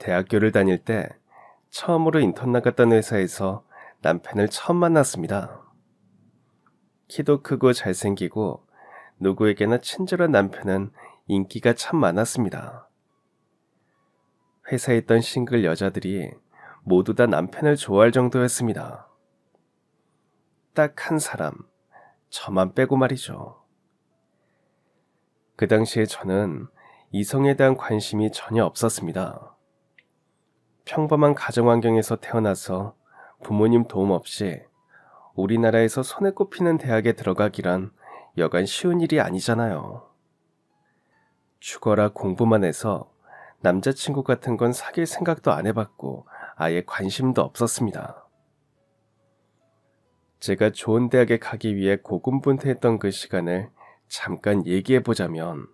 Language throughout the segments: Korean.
대학교를 다닐 때 처음으로 인턴 나갔던 회사에서 남편을 처음 만났습니다. 키도 크고 잘생기고 누구에게나 친절한 남편은 인기가 참 많았습니다. 회사에 있던 싱글 여자들이 모두 다 남편을 좋아할 정도였습니다. 딱 한 사람, 저만 빼고 말이죠. 그 당시에 저는 이성에 대한 관심이 전혀 없었습니다. 평범한 가정 환경에서 태어나서 부모님 도움 없이 우리나라에서 손에 꼽히는 대학에 들어가기란 여간 쉬운 일이 아니잖아요. 죽어라 공부만 해서 남자친구 같은 건 사귈 생각도 안 해봤고 아예 관심도 없었습니다. 제가 좋은 대학에 가기 위해 고군분투했던 그 시간을 잠깐 얘기해보자면,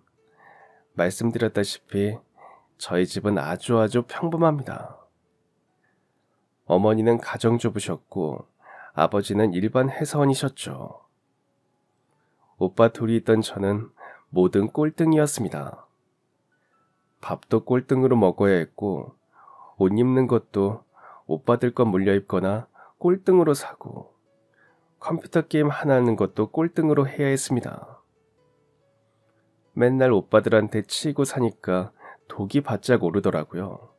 말씀드렸다시피 저희 집은 아주 평범합니다. 어머니는 가정주부셨고 아버지는 일반 회사원이셨죠. 오빠 둘이 있던 저는 모든 꼴등이었습니다. 밥도 꼴등으로 먹어야 했고 옷 입는 것도 오빠들 것 물려 입거나 꼴등으로 사고 컴퓨터 게임 하나 하는 것도 꼴등으로 해야 했습니다. 맨날 오빠들한테 치이고 사니까 독이 바짝 오르더라고요.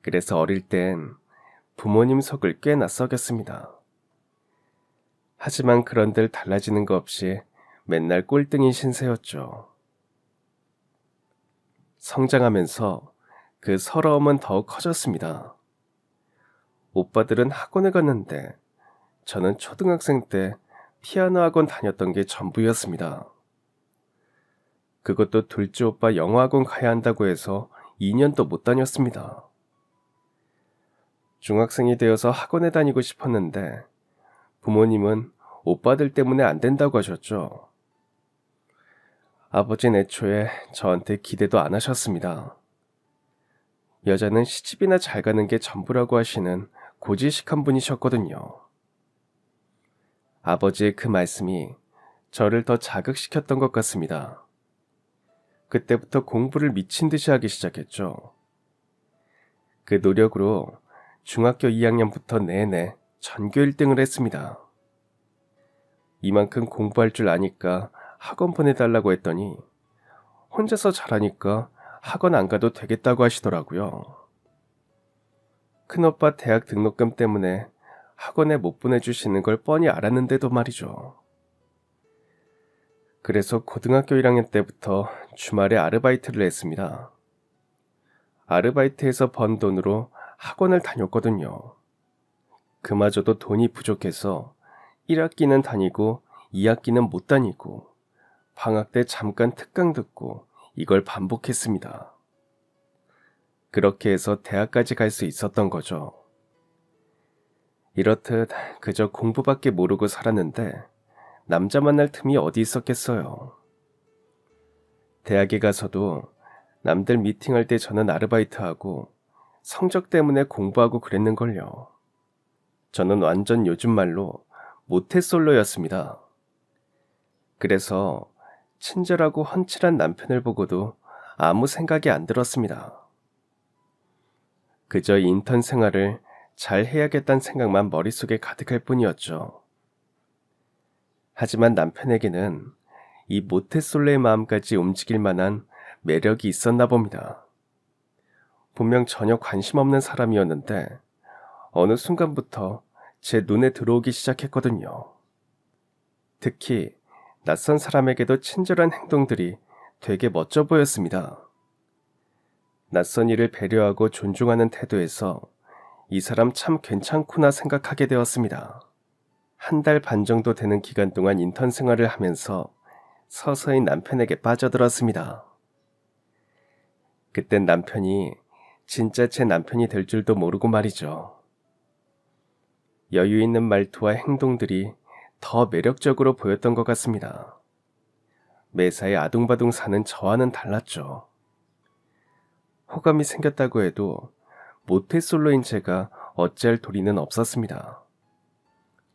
그래서 어릴 땐 부모님 속을 꽤나 썩였습니다. 하지만 그런들 달라지는 거 없이 맨날 꼴등인 신세였죠. 성장하면서 그 서러움은 더욱 커졌습니다. 오빠들은 학원에 갔는데 저는 초등학생 때 피아노 학원 다녔던 게 전부였습니다. 그것도 둘째 오빠 영어학원 가야 한다고 해서 2년도 못 다녔습니다. 중학생이 되어서 학원에 다니고 싶었는데 부모님은 오빠들 때문에 안 된다고 하셨죠. 아버지는 애초에 저한테 기대도 안 하셨습니다. 여자는 시집이나 잘 가는 게 전부라고 하시는 고지식한 분이셨거든요. 아버지의 그 말씀이 저를 더 자극시켰던 것 같습니다. 그때부터 공부를 미친 듯이 하기 시작했죠. 그 노력으로 중학교 2학년부터 내내 전교 1등을 했습니다. 이만큼 공부할 줄 아니까 학원 보내달라고 했더니 혼자서 잘하니까 학원 안 가도 되겠다고 하시더라고요. 큰오빠 대학 등록금 때문에 학원에 못 보내주시는 걸 뻔히 알았는데도 말이죠. 그래서 고등학교 1학년 때부터 주말에 아르바이트를 했습니다. 아르바이트에서 번 돈으로 학원을 다녔거든요. 그마저도 돈이 부족해서 1학기는 다니고 2학기는 못 다니고 방학 때 잠깐 특강 듣고 이걸 반복했습니다. 그렇게 해서 대학까지 갈 수 있었던 거죠. 이렇듯 그저 공부밖에 모르고 살았는데 남자 만날 틈이 어디 있었겠어요. 대학에 가서도 남들 미팅할 때 저는 아르바이트하고 성적 때문에 공부하고 그랬는걸요. 저는 완전 요즘 말로 모태솔로였습니다. 그래서 친절하고 훤칠한 남편을 보고도 아무 생각이 안 들었습니다. 그저 인턴 생활을 잘 해야겠다는 생각만 머릿속에 가득할 뿐이었죠. 하지만 남편에게는 이 모태솔로의 마음까지 움직일 만한 매력이 있었나 봅니다. 분명 전혀 관심 없는 사람이었는데 어느 순간부터 제 눈에 들어오기 시작했거든요. 특히 낯선 사람에게도 친절한 행동들이 되게 멋져 보였습니다. 낯선 이를 배려하고 존중하는 태도에서 이 사람 참 괜찮구나 생각하게 되었습니다. 한 달 반 정도 되는 기간 동안 인턴 생활을 하면서 서서히 남편에게 빠져들었습니다. 그땐 남편이 진짜 제 남편이 될 줄도 모르고 말이죠. 여유 있는 말투와 행동들이 더 매력적으로 보였던 것 같습니다. 매사에 아둥바둥 사는 저와는 달랐죠. 호감이 생겼다고 해도 모태솔로인 제가 어찌할 도리는 없었습니다.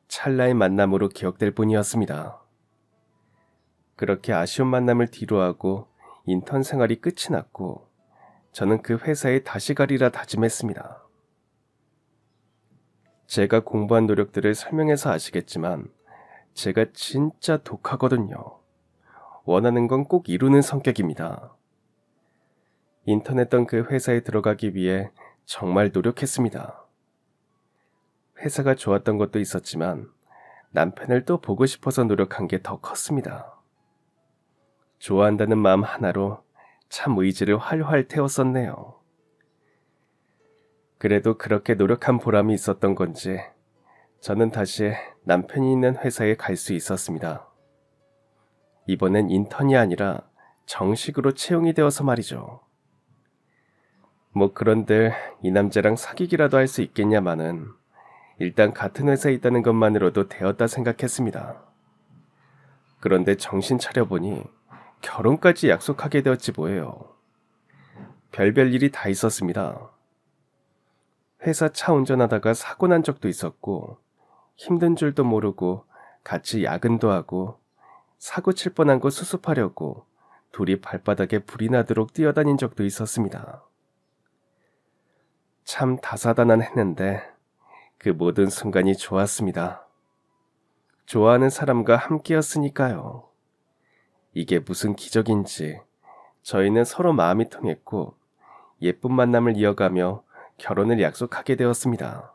찰나의 만남으로 기억될 뿐이었습니다. 그렇게 아쉬운 만남을 뒤로하고 인턴 생활이 끝이 났고 저는 그 회사에 다시 가리라 다짐했습니다. 제가 공부한 노력들을 설명해서 아시겠지만 제가 진짜 독하거든요. 원하는 건 꼭 이루는 성격입니다. 인턴했던 그 회사에 들어가기 위해 정말 노력했습니다. 회사가 좋았던 것도 있었지만 남편을 또 보고 싶어서 노력한 게 더 컸습니다. 좋아한다는 마음 하나로 참 의지를 활활 태웠었네요. 그래도 그렇게 노력한 보람이 있었던 건지 저는 다시 남편이 있는 회사에 갈 수 있었습니다. 이번엔 인턴이 아니라 정식으로 채용이 되어서 말이죠. 뭐 그런들 이 남자랑 사귀기라도 할 수 있겠냐마는 일단 같은 회사에 있다는 것만으로도 되었다 생각했습니다. 그런데 정신 차려보니 결혼까지 약속하게 되었지 뭐예요. 별별 일이 다 있었습니다. 회사 차 운전하다가 사고 난 적도 있었고 힘든 줄도 모르고 같이 야근도 하고 사고 칠 뻔한 거 수습하려고 둘이 발바닥에 불이 나도록 뛰어다닌 적도 있었습니다. 참 다사다난했는데 그 모든 순간이 좋았습니다. 좋아하는 사람과 함께였으니까요. 이게 무슨 기적인지 저희는 서로 마음이 통했고 예쁜 만남을 이어가며 결혼을 약속하게 되었습니다.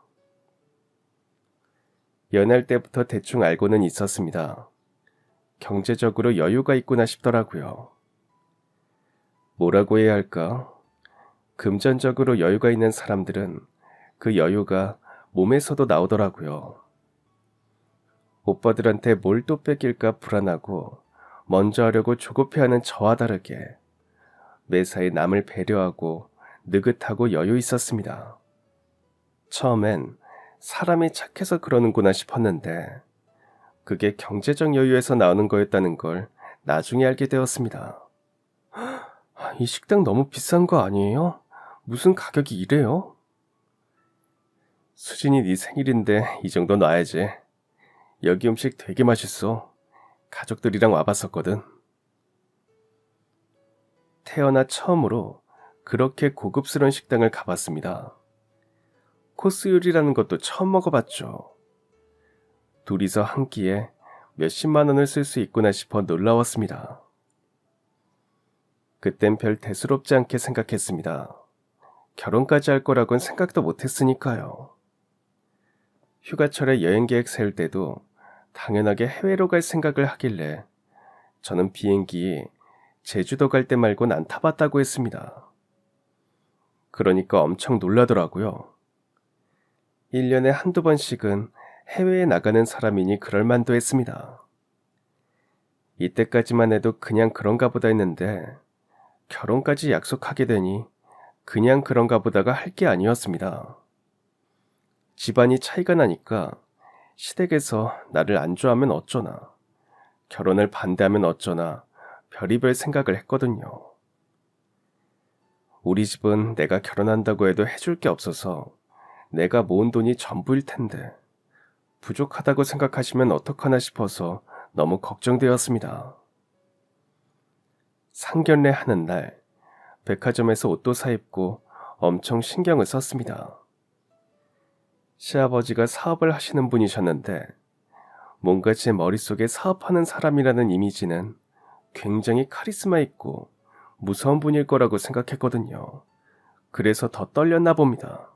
연애할 때부터 대충 알고는 있었습니다. 경제적으로 여유가 있구나 싶더라고요. 뭐라고 해야 할까? 금전적으로 여유가 있는 사람들은 그 여유가 몸에서도 나오더라고요. 오빠들한테 뭘 또 뺏길까 불안하고 먼저 하려고 조급해하는 저와 다르게 매사에 남을 배려하고 느긋하고 여유 있었습니다. 처음엔 사람이 착해서 그러는구나 싶었는데 그게 경제적 여유에서 나오는 거였다는 걸 나중에 알게 되었습니다. 이 식당 너무 비싼 거 아니에요? 무슨 가격이 이래요? 수진이 네 생일인데 이 정도 놔야지. 여기 음식 되게 맛있어. 가족들이랑 와봤었거든. 태어나 처음으로 그렇게 고급스러운 식당을 가봤습니다. 코스 요리라는 것도 처음 먹어봤죠. 둘이서 한 끼에 몇십만 원을 쓸 수 있구나 싶어 놀라웠습니다. 그땐 별 대수롭지 않게 생각했습니다. 결혼까지 할 거라곤 생각도 못했으니까요. 휴가철에 여행 계획 세울 때도 당연하게 해외로 갈 생각을 하길래 저는 비행기 제주도 갈 때 말곤 안 타봤다고 했습니다. 그러니까 엄청 놀라더라고요. 1년에 한두 번씩은 해외에 나가는 사람이니 그럴 만도 했습니다. 이때까지만 해도 그냥 그런가 보다 했는데 결혼까지 약속하게 되니 그냥 그런가 보다가 할 게 아니었습니다. 집안이 차이가 나니까 시댁에서 나를 안 좋아하면 어쩌나, 결혼을 반대하면 어쩌나 별의별 생각을 했거든요. 우리 집은 내가 결혼한다고 해도 해줄 게 없어서 내가 모은 돈이 전부일 텐데 부족하다고 생각하시면 어떡하나 싶어서 너무 걱정되었습니다. 상견례 하는 날 백화점에서 옷도 사입고 엄청 신경을 썼습니다. 시아버지가 사업을 하시는 분이셨는데 뭔가 제 머릿속에 사업하는 사람이라는 이미지는 굉장히 카리스마 있고 무서운 분일 거라고 생각했거든요. 그래서 더 떨렸나 봅니다.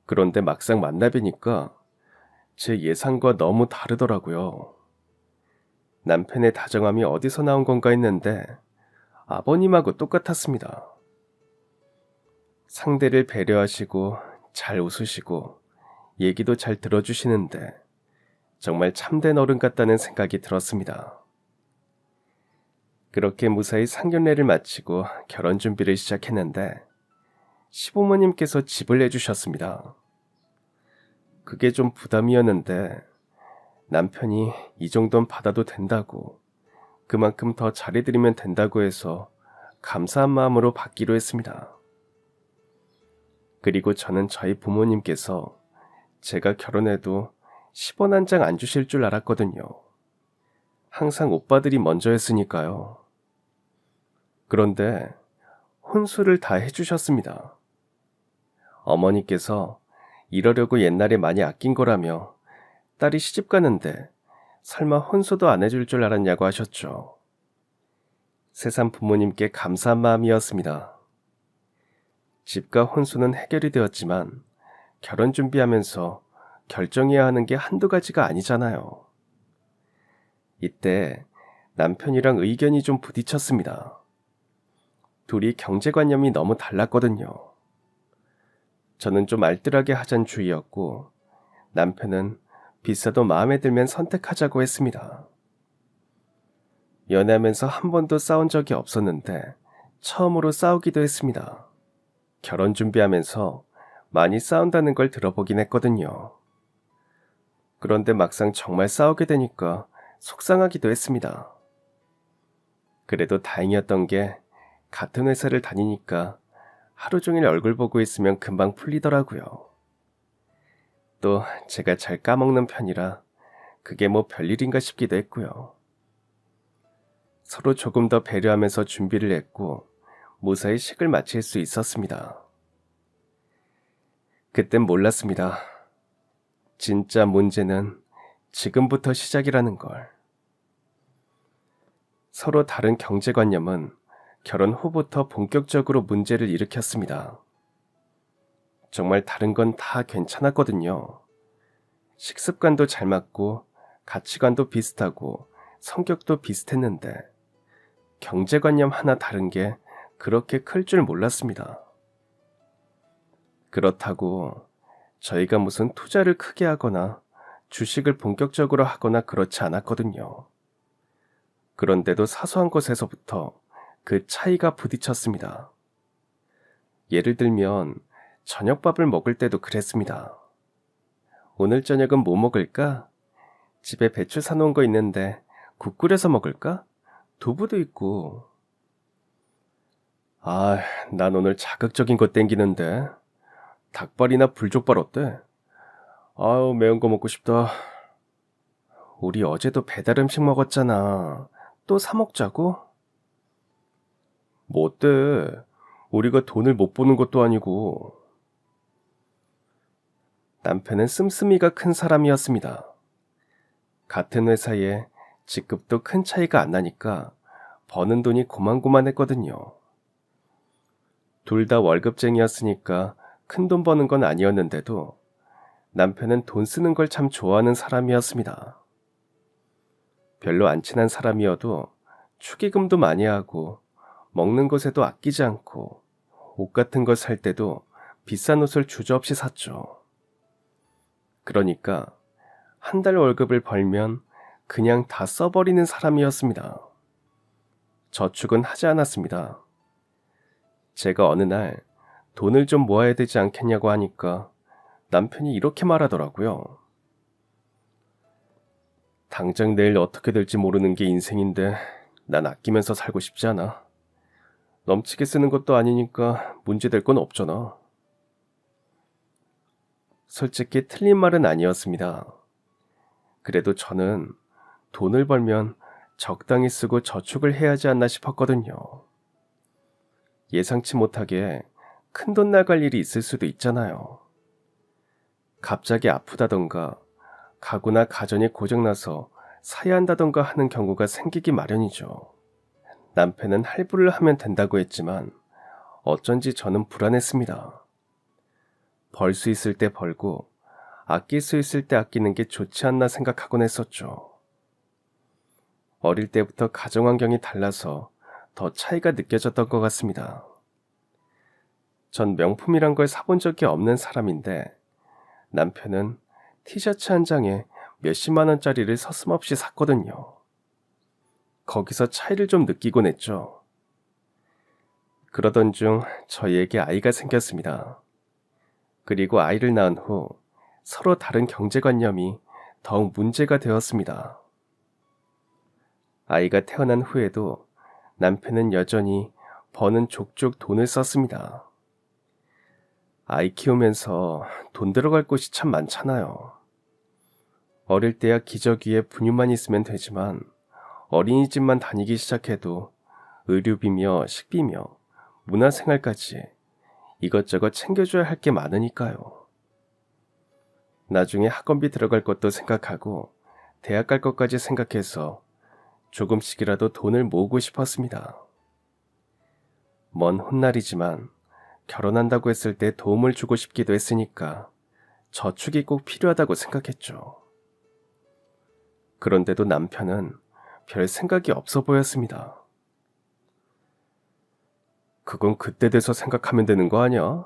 그런데 막상 만나뵈니까 제 예상과 너무 다르더라고요. 남편의 다정함이 어디서 나온 건가 했는데 아버님하고 똑같았습니다. 상대를 배려하시고 잘 웃으시고 얘기도 잘 들어주시는데 정말 참된 어른 같다는 생각이 들었습니다. 그렇게 무사히 상견례를 마치고 결혼 준비를 시작했는데 시부모님께서 집을 내주셨습니다. 그게 좀 부담이었는데 남편이 이 정도는 받아도 된다고 그만큼 더 잘해드리면 된다고 해서 감사한 마음으로 받기로 했습니다. 그리고 저는 저희 부모님께서 제가 결혼해도 10원 한 장 안 주실 줄 알았거든요. 항상 오빠들이 먼저였으니까요. 그런데 혼수를 다 해주셨습니다. 어머니께서 이러려고 옛날에 많이 아낀 거라며 딸이 시집 가는데 설마 혼수도 안 해줄 줄 알았냐고 하셨죠. 세상 부모님께 감사한 마음이었습니다. 집과 혼수는 해결이 되었지만 결혼 준비하면서 결정해야 하는 게 한두 가지가 아니잖아요. 이때 남편이랑 의견이 좀 부딪혔습니다. 둘이 경제관념이 너무 달랐거든요. 저는 좀 알뜰하게 하자는 주의였고 남편은 비싸도 마음에 들면 선택하자고 했습니다. 연애하면서 한 번도 싸운 적이 없었는데 처음으로 싸우기도 했습니다. 결혼 준비하면서 많이 싸운다는 걸 들어보긴 했거든요. 그런데 막상 정말 싸우게 되니까 속상하기도 했습니다. 그래도 다행이었던 게 같은 회사를 다니니까 하루 종일 얼굴 보고 있으면 금방 풀리더라고요. 또 제가 잘 까먹는 편이라 그게 뭐 별일인가 싶기도 했고요. 서로 조금 더 배려하면서 준비를 했고 무사히 식을 마칠 수 있었습니다. 그땐 몰랐습니다. 진짜 문제는 지금부터 시작이라는 걸. 서로 다른 경제관념은 결혼 후부터 본격적으로 문제를 일으켰습니다. 정말 다른 건 다 괜찮았거든요. 식습관도 잘 맞고 가치관도 비슷하고 성격도 비슷했는데 경제관념 하나 다른 게 그렇게 클 줄 몰랐습니다. 그렇다고 저희가 무슨 투자를 크게 하거나 주식을 본격적으로 하거나 그렇지 않았거든요. 그런데도 사소한 것에서부터 그 차이가 부딪혔습니다. 예를 들면 저녁밥을 먹을 때도 그랬습니다. 오늘 저녁은 뭐 먹을까? 집에 배추 사놓은 거 있는데 국 끓여서 먹을까? 두부도 있고. 난 오늘 자극적인 거 땡기는데. 닭발이나 불족발 어때? 매운 거 먹고 싶다. 우리 어제도 배달 음식 먹었잖아. 또 사 먹자고? 뭐 어때? 우리가 돈을 못 버는 것도 아니고. 남편은 씀씀이가 큰 사람이었습니다. 같은 회사에 직급도 큰 차이가 안 나니까 버는 돈이 고만고만했거든요. 둘 다 월급쟁이였으니까 큰 돈 버는 건 아니었는데도 남편은 돈 쓰는 걸 참 좋아하는 사람이었습니다. 별로 안 친한 사람이어도 축의금도 많이 하고 먹는 것에도 아끼지 않고 옷 같은 거 살 때도 비싼 옷을 주저없이 샀죠. 그러니까 한 달 월급을 벌면 그냥 다 써버리는 사람이었습니다. 저축은 하지 않았습니다. 제가 어느 날 돈을 좀 모아야 되지 않겠냐고 하니까 남편이 이렇게 말하더라고요. 당장 내일 어떻게 될지 모르는 게 인생인데 난 아끼면서 살고 싶지 않아. 넘치게 쓰는 것도 아니니까 문제될 건 없잖아. 솔직히 틀린 말은 아니었습니다. 그래도 저는 돈을 벌면 적당히 쓰고 저축을 해야 하지 않나 싶었거든요. 예상치 못하게 큰돈 나갈 일이 있을 수도 있잖아요. 갑자기 아프다던가 가구나 가전이 고장나서 사야 한다던가 하는 경우가 생기기 마련이죠. 남편은 할부를 하면 된다고 했지만 어쩐지 저는 불안했습니다. 벌 수 있을 때 벌고 아낄 수 있을 때 아끼는 게 좋지 않나 생각하곤 했었죠. 어릴 때부터 가정 환경이 달라서 더 차이가 느껴졌던 것 같습니다. 전 명품이란 걸 사본 적이 없는 사람인데 남편은 티셔츠 한 장에 몇십만 원짜리를 서슴없이 샀거든요. 거기서 차이를 좀 느끼곤 했죠. 그러던 중 저희에게 아이가 생겼습니다. 그리고 아이를 낳은 후 서로 다른 경제관념이 더욱 문제가 되었습니다. 아이가 태어난 후에도 남편은 여전히 버는 족족 돈을 썼습니다. 아이 키우면서 돈 들어갈 곳이 참 많잖아요. 어릴 때야 기저귀에 분유만 있으면 되지만 어린이집만 다니기 시작해도 의료비며 식비며 문화생활까지 이것저것 챙겨줘야 할 게 많으니까요. 나중에 학원비 들어갈 것도 생각하고 대학 갈 것까지 생각해서 조금씩이라도 돈을 모으고 싶었습니다. 먼 훗날이지만 결혼한다고 했을 때 도움을 주고 싶기도 했으니까 저축이 꼭 필요하다고 생각했죠. 그런데도 남편은 별 생각이 없어 보였습니다. 그건 그때 돼서 생각하면 되는 거 아니야?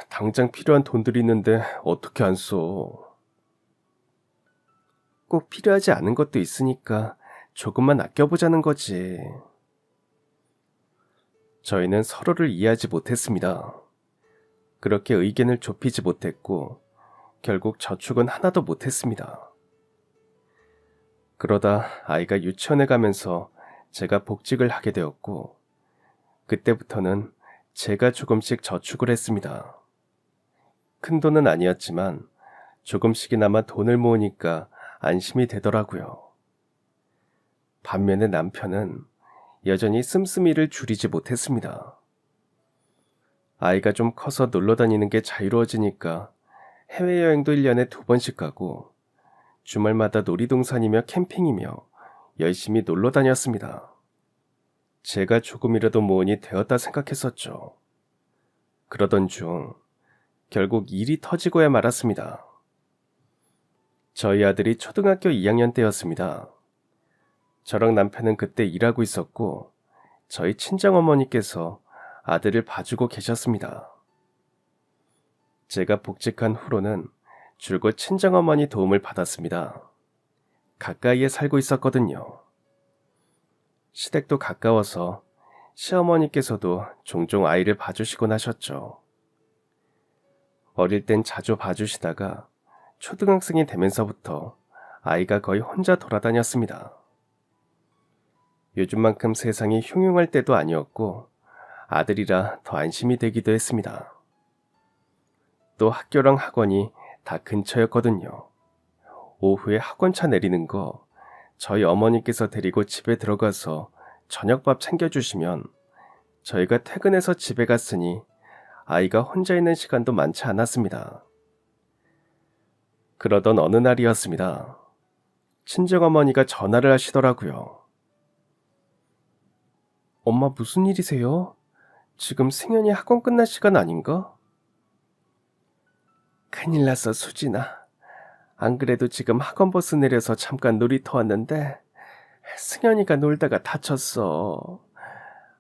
당장 필요한 돈들이 있는데 어떻게 안 써? 꼭 필요하지 않은 것도 있으니까 조금만 아껴보자는 거지. 저희는 서로를 이해하지 못했습니다. 그렇게 의견을 좁히지 못했고 결국 저축은 하나도 못했습니다. 그러다 아이가 유치원에 가면서 제가 복직을 하게 되었고 그때부터는 제가 조금씩 저축을 했습니다. 큰 돈은 아니었지만 조금씩이나마 돈을 모으니까 안심이 되더라고요. 반면에 남편은 여전히 씀씀이를 줄이지 못했습니다. 아이가 좀 커서 놀러 다니는 게 자유로워지니까 해외여행도 1년에 2번씩 가고 주말마다 놀이동산이며 캠핑이며 열심히 놀러 다녔습니다. 제가 조금이라도 모은이 되었다 생각했었죠. 그러던 중 결국 일이 터지고야 말았습니다. 저희 아들이 초등학교 2학년 때였습니다. 저랑 남편은 그때 일하고 있었고 저희 친정어머니께서 아들을 봐주고 계셨습니다. 제가 복직한 후로는 줄곧 친정어머니 도움을 받았습니다. 가까이에 살고 있었거든요. 시댁도 가까워서 시어머니께서도 종종 아이를 봐주시곤 하셨죠. 어릴 땐 자주 봐주시다가 초등학생이 되면서부터 아이가 거의 혼자 돌아다녔습니다. 요즘만큼 세상이 흉흉할 때도 아니었고 아들이라 더 안심이 되기도 했습니다. 또 학교랑 학원이 다 근처였거든요. 오후에 학원차 내리는 거 저희 어머니께서 데리고 집에 들어가서 저녁밥 챙겨주시면 저희가 퇴근해서 집에 갔으니 아이가 혼자 있는 시간도 많지 않았습니다. 그러던 어느 날이었습니다. 친정어머니가 전화를 하시더라고요. 엄마 무슨 일이세요? 지금 승현이 학원 끝날 시간 아닌가? 큰일 났어, 수진아. 안 그래도 지금 학원 버스 내려서 잠깐 놀이터 왔는데 승현이가 놀다가 다쳤어.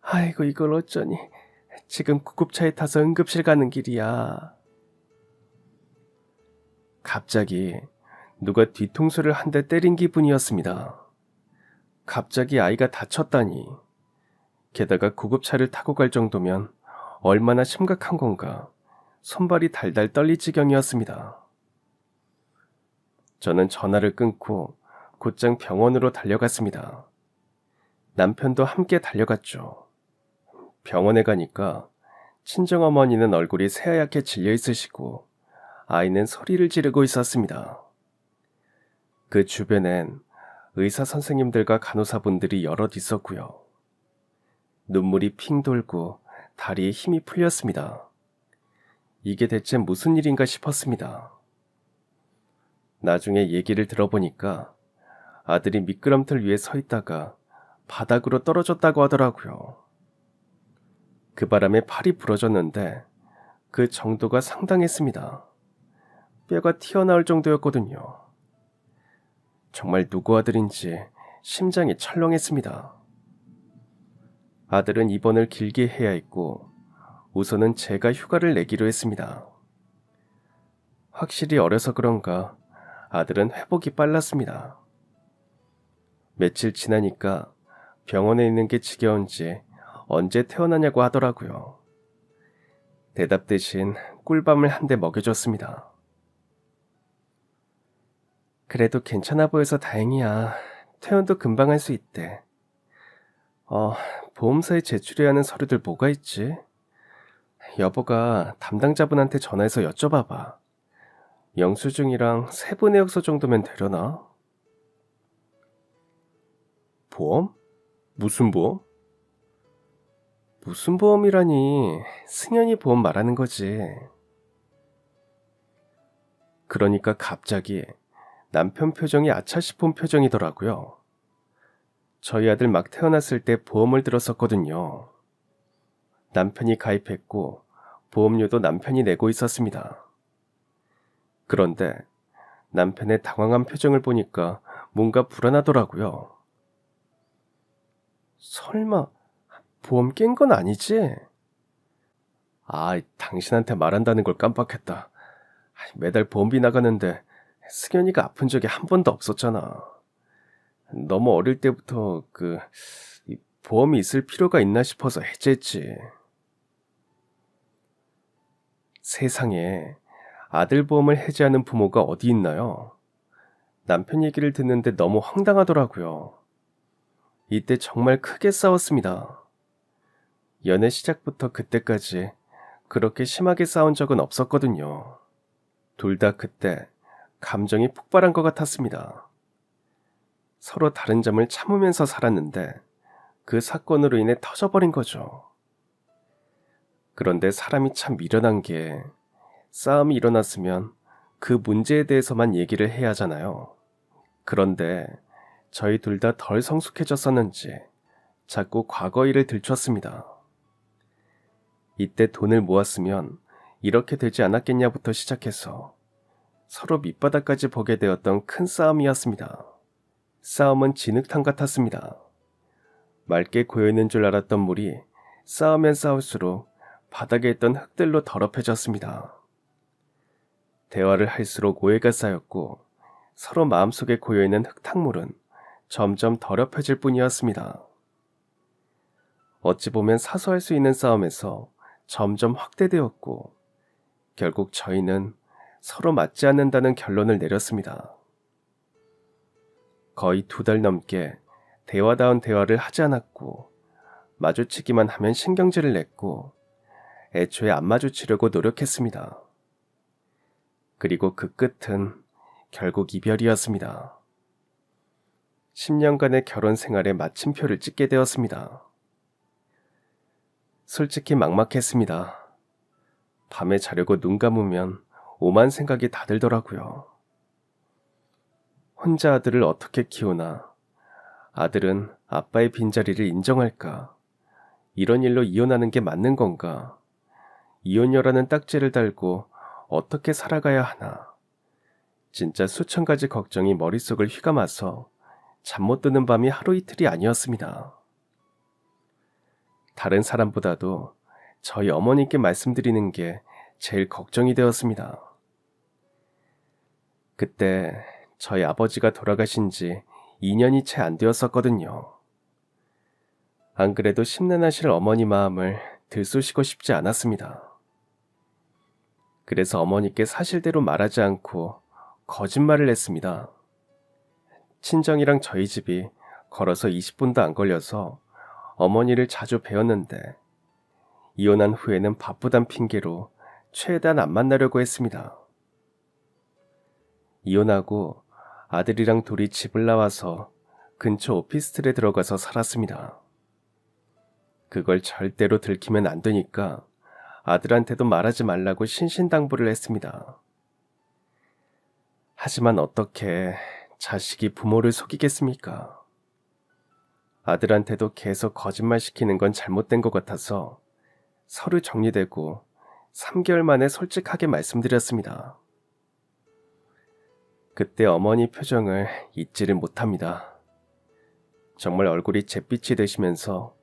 아이고 이걸 어쩌니. 지금 구급차에 타서 응급실 가는 길이야. 갑자기 누가 뒤통수를 한 대 때린 기분이었습니다. 갑자기 아이가 다쳤다니. 게다가 구급차를 타고 갈 정도면 얼마나 심각한 건가. 손발이 달달 떨릴 지경이었습니다. 저는 전화를 끊고 곧장 병원으로 달려갔습니다. 남편도 함께 달려갔죠. 병원에 가니까 친정어머니는 얼굴이 새하얗게 질려 있으시고 아이는 소리를 지르고 있었습니다. 그 주변엔 의사 선생님들과 간호사분들이 여럿 있었고요. 눈물이 핑 돌고 다리에 힘이 풀렸습니다. 이게 대체 무슨 일인가 싶었습니다. 나중에 얘기를 들어보니까 아들이 미끄럼틀 위에 서 있다가 바닥으로 떨어졌다고 하더라고요. 그 바람에 팔이 부러졌는데 그 정도가 상당했습니다. 뼈가 튀어나올 정도였거든요. 정말 누구 아들인지 심장이 철렁했습니다. 아들은 입원을 길게 해야 했고 우선은 제가 휴가를 내기로 했습니다. 확실히 어려서 그런가 아들은 회복이 빨랐습니다. 며칠 지나니까 병원에 있는 게 지겨운지 언제 태어나냐고 하더라고요. 대답 대신 꿀밤을 한 대 먹여줬습니다. 그래도 괜찮아 보여서 다행이야. 퇴원도 금방 할 수 있대. 보험사에 제출해야 하는 서류들 뭐가 있지? 여보가 담당자분한테 전화해서 여쭤봐봐. 영수증이랑 세부 내역서 정도면 되려나? 보험? 무슨 보험? 무슨 보험이라니. 승현이 보험 말하는 거지. 그러니까 갑자기 남편 표정이 아차 싶은 표정이더라고요. 저희 아들 막 태어났을 때 보험을 들었었거든요. 남편이 가입했고 보험료도 남편이 내고 있었습니다. 그런데 남편의 당황한 표정을 보니까 뭔가 불안하더라고요. 설마 보험 깬 건 아니지? 당신한테 말한다는 걸 깜빡했다. 매달 보험비 나가는데 승현이가 아픈 적이 한 번도 없었잖아. 너무 어릴 때부터 이 보험이 있을 필요가 있나 싶어서 해제했지. 세상에 아들 보험을 해제하는 부모가 어디 있나요? 남편 얘기를 듣는데 너무 황당하더라고요. 이때 정말 크게 싸웠습니다. 연애 시작부터 그때까지 그렇게 심하게 싸운 적은 없었거든요. 둘 다 그때 감정이 폭발한 것 같았습니다. 서로 다른 점을 참으면서 살았는데 그 사건으로 인해 터져버린 거죠. 그런데 사람이 참 미련한 게 싸움이 일어났으면 그 문제에 대해서만 얘기를 해야 하잖아요. 그런데 저희 둘 다 덜 성숙해졌었는지 자꾸 과거 일을 들췄습니다. 이때 돈을 모았으면 이렇게 되지 않았겠냐부터 시작해서 서로 밑바닥까지 보게 되었던 큰 싸움이었습니다. 싸움은 진흙탕 같았습니다. 맑게 고여있는 줄 알았던 물이 싸우면 싸울수록 바닥에 있던 흙들로 더럽혀졌습니다. 대화를 할수록 오해가 쌓였고 서로 마음속에 고여있는 흙탕물은 점점 더럽혀질 뿐이었습니다. 어찌 보면 사소할 수 있는 싸움에서 점점 확대되었고 결국 저희는 서로 맞지 않는다는 결론을 내렸습니다. 거의 2달 넘게 대화다운 대화를 하지 않았고 마주치기만 하면 신경질을 냈고 애초에 안 마주치려고 노력했습니다. 그리고 그 끝은 결국 이별이었습니다. 10년간의 결혼 생활에 마침표를 찍게 되었습니다. 솔직히 막막했습니다. 밤에 자려고 눈 감으면 오만 생각이 다 들더라고요. 혼자 아들을 어떻게 키우나? 아들은 아빠의 빈자리를 인정할까? 이런 일로 이혼하는 게 맞는 건가? 이혼녀라는 딱지를 달고 어떻게 살아가야 하나? 진짜 수천 가지 걱정이 머릿속을 휘감아서 잠 못 드는 밤이 하루 이틀이 아니었습니다. 다른 사람보다도 저희 어머니께 말씀드리는 게 제일 걱정이 되었습니다. 그때 저희 아버지가 돌아가신 지 2년이 채 안 되었었거든요. 안 그래도 심란하실 어머니 마음을 들쑤시고 싶지 않았습니다. 그래서 어머니께 사실대로 말하지 않고 거짓말을 했습니다. 친정이랑 저희 집이 걸어서 20분도 안 걸려서 어머니를 자주 뵈었는데 이혼한 후에는 바쁘단 핑계로 최대한 안 만나려고 했습니다. 이혼하고 아들이랑 둘이 집을 나와서 근처 오피스텔에 들어가서 살았습니다. 그걸 절대로 들키면 안 되니까 아들한테도 말하지 말라고 신신당부를 했습니다. 하지만 어떻게 자식이 부모를 속이겠습니까? 아들한테도 계속 거짓말 시키는 건 잘못된 것 같아서 서류 정리되고 3개월 만에 솔직하게 말씀드렸습니다. 그때 어머니 표정을 잊지를 못합니다. 정말 얼굴이 잿빛이 되시면서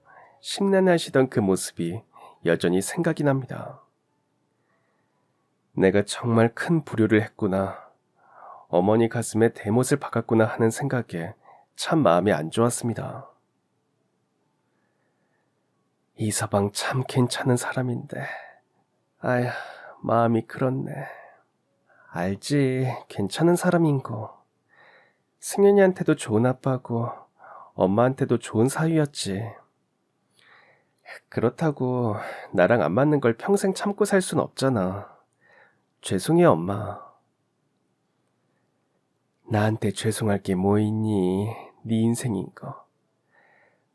심란하시던 그 모습이 여전히 생각이 납니다. 내가 정말 큰 불효를 했구나. 어머니 가슴에 대못을 박았구나 하는 생각에 참 마음이 안 좋았습니다. 이서방 참 괜찮은 사람인데 아휴 마음이 그렇네. 알지 괜찮은 사람인 거. 승현이한테도 좋은 아빠고 엄마한테도 좋은 사위였지. 그렇다고 나랑 안 맞는 걸 평생 참고 살 순 없잖아. 죄송해 엄마. 나한테 죄송할 게 뭐 있니? 네 인생인 거.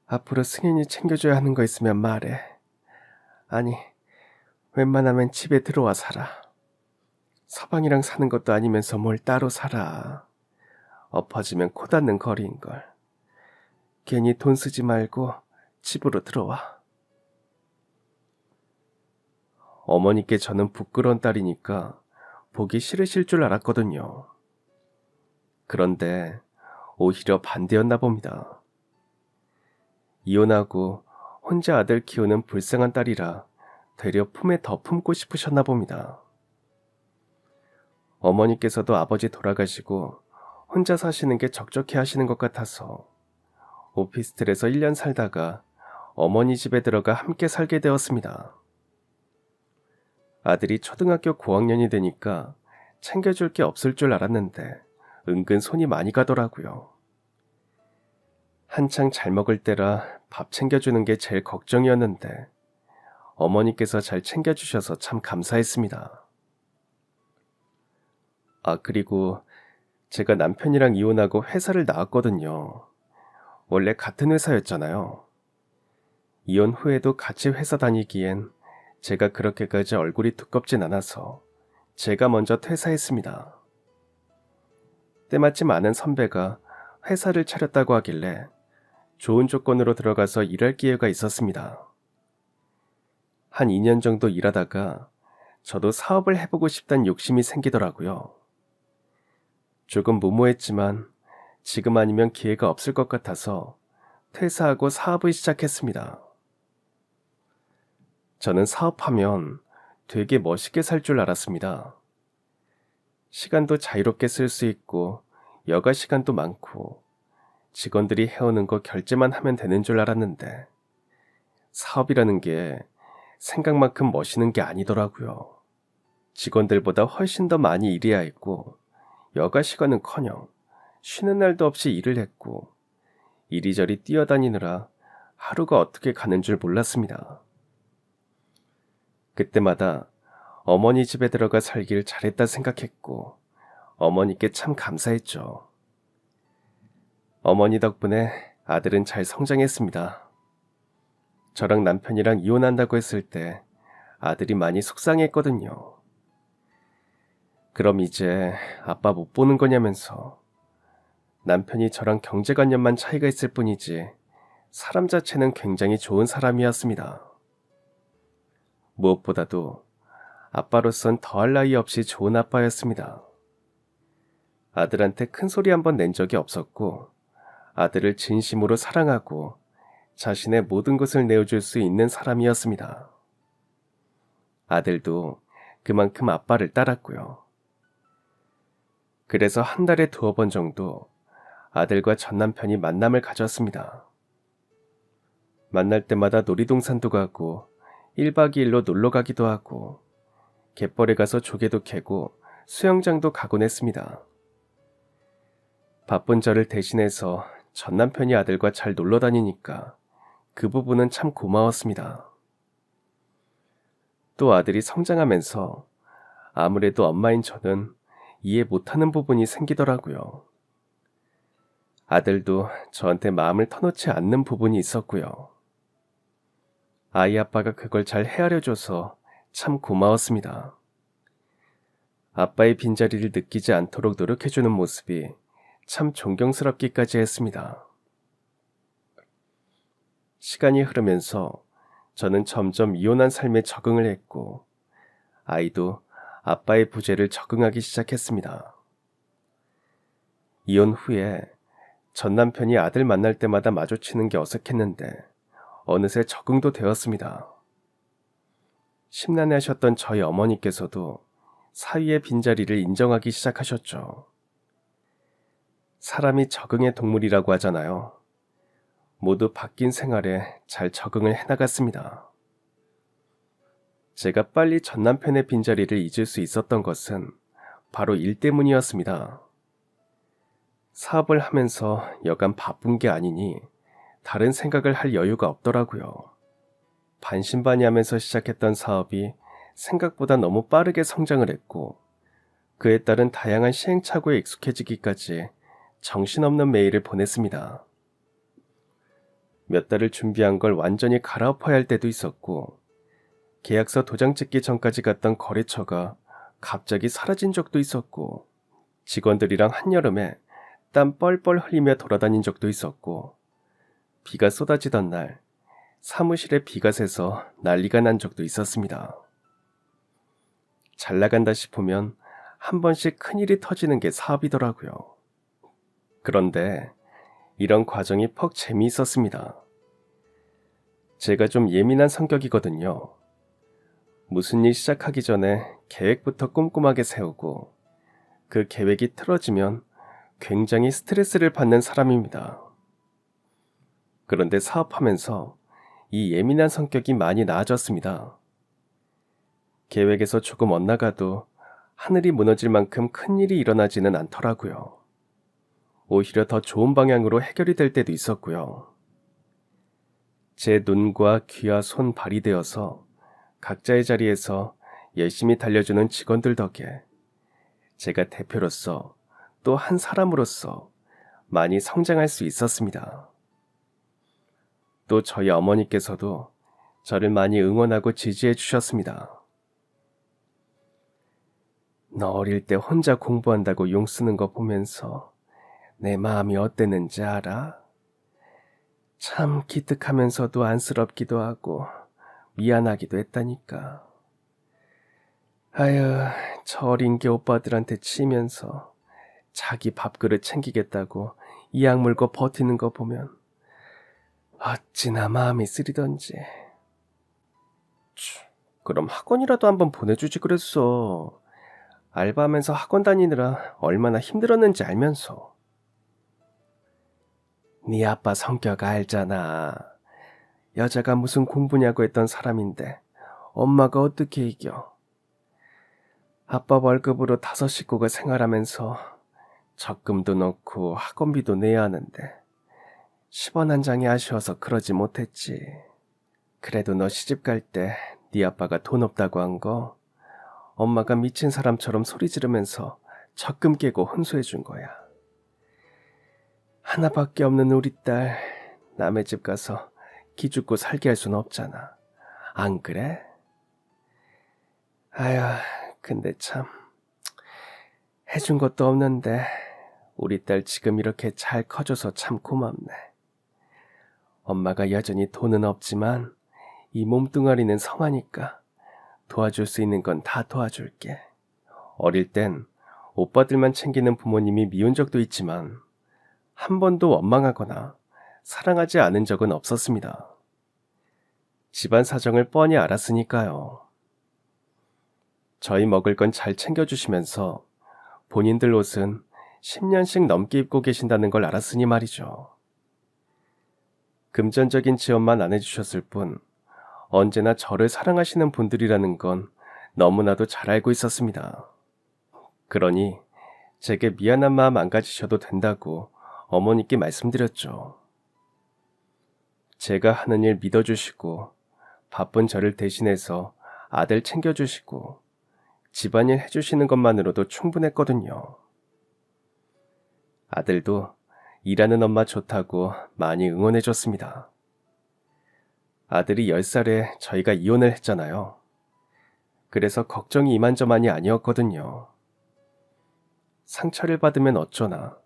앞으로 승현이 챙겨줘야 하는 거 있으면 말해. 아니, 웬만하면 집에 들어와 살아. 서방이랑 사는 것도 아니면서 뭘 따로 살아. 엎어지면 코 닿는 거리인걸. 괜히 돈 쓰지 말고 집으로 들어와. 어머니께 저는 부끄러운 딸이니까 보기 싫으실 줄 알았거든요. 그런데 오히려 반대였나 봅니다. 이혼하고 혼자 아들 키우는 불쌍한 딸이라 되려 품에 더 품고 싶으셨나 봅니다. 어머니께서도 아버지 돌아가시고 혼자 사시는 게 적적해 하시는 것 같아서 오피스텔에서 1년 살다가 어머니 집에 들어가 함께 살게 되었습니다. 아들이 초등학교 고학년이 되니까 챙겨줄 게 없을 줄 알았는데 은근 손이 많이 가더라고요. 한창 잘 먹을 때라 밥 챙겨주는 게 제일 걱정이었는데 어머니께서 잘 챙겨주셔서 참 감사했습니다. 아, 그리고 제가 남편이랑 이혼하고 회사를 나왔거든요. 원래 같은 회사였잖아요. 이혼 후에도 같이 회사 다니기엔 제가 그렇게까지 얼굴이 두껍진 않아서 제가 먼저 퇴사했습니다. 때마침 아는 선배가 회사를 차렸다고 하길래 좋은 조건으로 들어가서 일할 기회가 있었습니다. 한 2년 정도 일하다가 저도 사업을 해보고 싶다는 욕심이 생기더라고요. 조금 무모했지만 지금 아니면 기회가 없을 것 같아서 퇴사하고 사업을 시작했습니다. 저는 사업하면 되게 멋있게 살 줄 알았습니다. 시간도 자유롭게 쓸 수 있고 여가 시간도 많고 직원들이 해오는 거 결제만 하면 되는 줄 알았는데 사업이라는 게 생각만큼 멋있는 게 아니더라고요. 직원들보다 훨씬 더 많이 일해야 했고 여가 시간은커녕 쉬는 날도 없이 일을 했고 이리저리 뛰어다니느라 하루가 어떻게 가는 줄 몰랐습니다. 그때마다 어머니 집에 들어가 살길 잘했다 생각했고 어머니께 참 감사했죠. 어머니 덕분에 아들은 잘 성장했습니다. 저랑 남편이랑 이혼한다고 했을 때 아들이 많이 속상했거든요. 그럼 이제 아빠 못 보는 거냐면서 남편이 저랑 경제관념만 차이가 있을 뿐이지 사람 자체는 굉장히 좋은 사람이었습니다. 무엇보다도 아빠로선 더할 나위 없이 좋은 아빠였습니다. 아들한테 큰 소리 한번 낸 적이 없었고 아들을 진심으로 사랑하고 자신의 모든 것을 내어줄 수 있는 사람이었습니다. 아들도 그만큼 아빠를 따랐고요. 그래서 한 달에 2번 정도 아들과 전 남편이 만남을 가졌습니다. 만날 때마다 놀이동산도 가고 1박 2일로 놀러 가기도 하고 갯벌에 가서 조개도 캐고 수영장도 가곤 했습니다. 바쁜 저를 대신해서 전 남편이 아들과 잘 놀러 다니니까 그 부분은 참 고마웠습니다. 또 아들이 성장하면서 아무래도 엄마인 저는 이해 못하는 부분이 생기더라고요. 아들도 저한테 마음을 터놓지 않는 부분이 있었고요. 아이 아빠가 그걸 잘 헤아려줘서 참 고마웠습니다. 아빠의 빈자리를 느끼지 않도록 노력해주는 모습이 참 존경스럽기까지 했습니다. 시간이 흐르면서 저는 점점 이혼한 삶에 적응을 했고 아이도 아빠의 부재를 적응하기 시작했습니다. 이혼 후에 전 남편이 아들 만날 때마다 마주치는 게 어색했는데 어느새 적응도 되었습니다. 심란해하셨던 저희 어머니께서도 사위의 빈자리를 인정하기 시작하셨죠. 사람이 적응의 동물이라고 하잖아요. 모두 바뀐 생활에 잘 적응을 해나갔습니다. 제가 빨리 전 남편의 빈자리를 잊을 수 있었던 것은 바로 일 때문이었습니다. 사업을 하면서 여간 바쁜 게 아니니 다른 생각을 할 여유가 없더라고요. 반신반의하면서 시작했던 사업이 생각보다 너무 빠르게 성장을 했고 그에 따른 다양한 시행착오에 익숙해지기까지 정신없는 메일을 보냈습니다. 몇 달을 준비한 걸 완전히 갈아엎어야 할 때도 있었고 계약서 도장 찍기 전까지 갔던 거래처가 갑자기 사라진 적도 있었고, 직원들이랑 한여름에 땀 뻘뻘 흘리며 돌아다닌 적도 있었고, 비가 쏟아지던 날 사무실에 비가 새서 난리가 난 적도 있었습니다. 잘 나간다 싶으면 한 번씩 큰일이 터지는 게 사업이더라고요. 그런데 이런 과정이 퍽 재미있었습니다. 제가 좀 예민한 성격이거든요. 무슨 일 시작하기 전에 계획부터 꼼꼼하게 세우고 그 계획이 틀어지면 굉장히 스트레스를 받는 사람입니다. 그런데 사업하면서 이 예민한 성격이 많이 나아졌습니다. 계획에서 조금 엇나가도 하늘이 무너질 만큼 큰일이 일어나지는 않더라고요. 오히려 더 좋은 방향으로 해결이 될 때도 있었고요. 제 눈과 귀와 손, 발이 되어서 각자의 자리에서 열심히 달려주는 직원들 덕에 제가 대표로서 또 한 사람으로서 많이 성장할 수 있었습니다. 또 저희 어머니께서도 저를 많이 응원하고 지지해 주셨습니다. 너 어릴 때 혼자 공부한다고 용 쓰는 거 보면서 내 마음이 어땠는지 알아? 참 기특하면서도 안쓰럽기도 하고 미안하기도 했다니까. 아유, 저 어린 게 오빠들한테 치면서 자기 밥그릇 챙기겠다고 이악 물고 버티는 거 보면 어찌나 마음이 쓰리던지. 그럼 학원이라도 한번 보내주지 그랬어. 알바하면서 학원 다니느라 얼마나 힘들었는지 알면서. 네 아빠 성격 알잖아. 여자가 무슨 공부냐고 했던 사람인데 엄마가 어떻게 이겨. 아빠 월급으로 5 식구가 생활하면서 적금도 넣고 학원비도 내야 하는데 10원 한 장이 아쉬워서 그러지 못했지. 그래도 너 시집 갈 때 네 아빠가 돈 없다고 한 거 엄마가 미친 사람처럼 소리 지르면서 적금 깨고 혼수해 준 거야. 하나밖에 없는 우리 딸 남의 집 가서 기죽고 살게 할 순 없잖아. 안 그래? 아휴, 근데 참 해준 것도 없는데 우리 딸 지금 이렇게 잘 커줘서 참 고맙네. 엄마가 여전히 돈은 없지만 이 몸뚱아리는 성하니까 도와줄 수 있는 건 다 도와줄게. 어릴 땐 오빠들만 챙기는 부모님이 미운 적도 있지만 한 번도 원망하거나 사랑하지 않은 적은 없었습니다. 집안 사정을 뻔히 알았으니까요. 저희 먹을 건 잘 챙겨주시면서 본인들 옷은 10년씩 넘게 입고 계신다는 걸 알았으니 말이죠. 금전적인 지원만 안 해주셨을 뿐 언제나 저를 사랑하시는 분들이라는 건 너무나도 잘 알고 있었습니다. 그러니 제게 미안한 마음 안 가지셔도 된다고 어머니께 말씀드렸죠. 제가 하는 일 믿어주시고 바쁜 저를 대신해서 아들 챙겨주시고 집안일 해주시는 것만으로도 충분했거든요. 아들도 일하는 엄마 좋다고 많이 응원해줬습니다. 아들이 10살에 저희가 이혼을 했잖아요. 그래서 걱정이 이만저만이 아니었거든요. 상처를 받으면 어쩌나,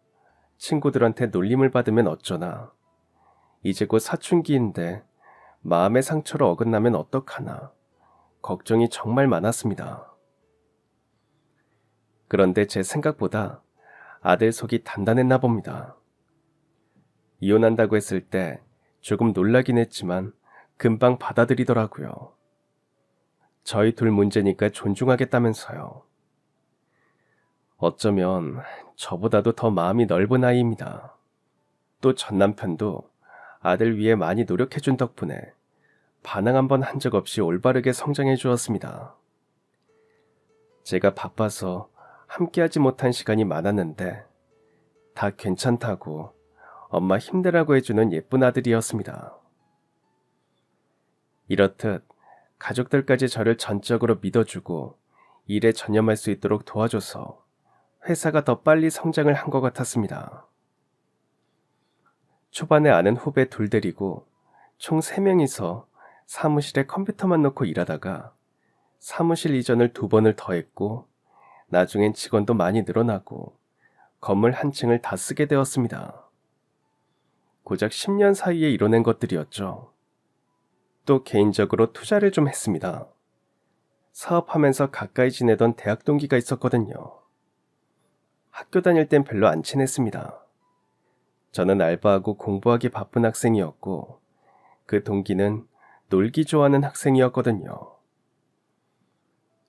친구들한테 놀림을 받으면 어쩌나, 이제 곧 사춘기인데 마음의 상처로 어긋나면 어떡하나, 걱정이 정말 많았습니다. 그런데 제 생각보다 아들 속이 단단했나 봅니다. 이혼한다고 했을 때 조금 놀라긴 했지만 금방 받아들이더라고요. 저희 둘 문제니까 존중하겠다면서요. 어쩌면 저보다도 더 마음이 넓은 아이입니다. 또 전 남편도 아들 위해 많이 노력해준 덕분에 반항 한 번 한 적 없이 올바르게 성장해 주었습니다. 제가 바빠서 함께하지 못한 시간이 많았는데 다 괜찮다고 엄마 힘내라고 해주는 예쁜 아들이었습니다. 이렇듯 가족들까지 저를 전적으로 믿어주고 일에 전념할 수 있도록 도와줘서 회사가 더 빨리 성장을 한 것 같았습니다. 초반에 아는 후배 둘 데리고 총 3명이서 사무실에 컴퓨터만 놓고 일하다가 사무실 이전을 2번을 더 했고 나중엔 직원도 많이 늘어나고 건물 한 층을 다 쓰게 되었습니다. 고작 10년 사이에 이뤄낸 것들이었죠. 또 개인적으로 투자를 좀 했습니다. 사업하면서 가까이 지내던 대학 동기가 있었거든요. 학교 다닐 땐 별로 안 친했습니다. 저는 알바하고 공부하기 바쁜 학생이었고 그 동기는 놀기 좋아하는 학생이었거든요.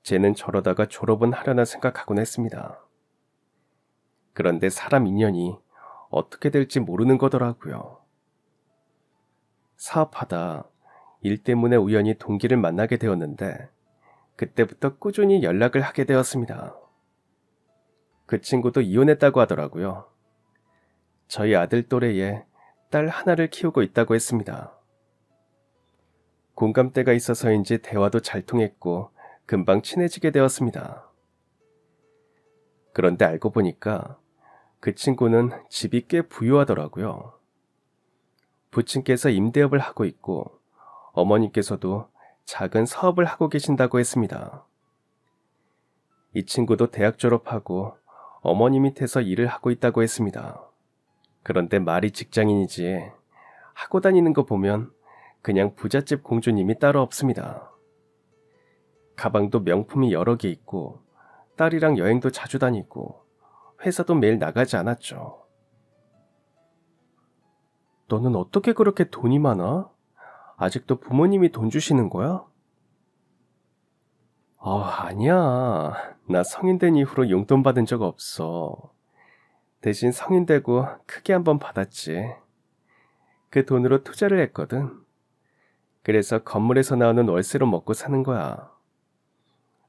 쟤는 저러다가 졸업은 하려나 생각하곤 했습니다. 그런데 사람 인연이 어떻게 될지 모르는 거더라고요. 사업하다 일 때문에 우연히 동기를 만나게 되었는데 그때부터 꾸준히 연락을 하게 되었습니다. 그 친구도 이혼했다고 하더라고요. 저희 아들 또래에 딸 하나를 키우고 있다고 했습니다. 공감대가 있어서인지 대화도 잘 통했고 금방 친해지게 되었습니다. 그런데 알고 보니까 그 친구는 집이 꽤 부유하더라고요. 부친께서 임대업을 하고 있고 어머니께서도 작은 사업을 하고 계신다고 했습니다. 이 친구도 대학 졸업하고 어머니 밑에서 일을 하고 있다고 했습니다. 그런데 말이 직장인이지 하고 다니는 거 보면 그냥 부잣집 공주님이 따로 없습니다. 가방도 명품이 여러 개 있고 딸이랑 여행도 자주 다니고 회사도 매일 나가지 않았죠. 너는 어떻게 그렇게 돈이 많아? 아직도 부모님이 돈 주시는 거야? 아니야. 나 성인 된 이후로 용돈 받은 적 없어. 대신 성인 되고 크게 한번 받았지. 그 돈으로 투자를 했거든. 그래서 건물에서 나오는 월세로 먹고 사는 거야.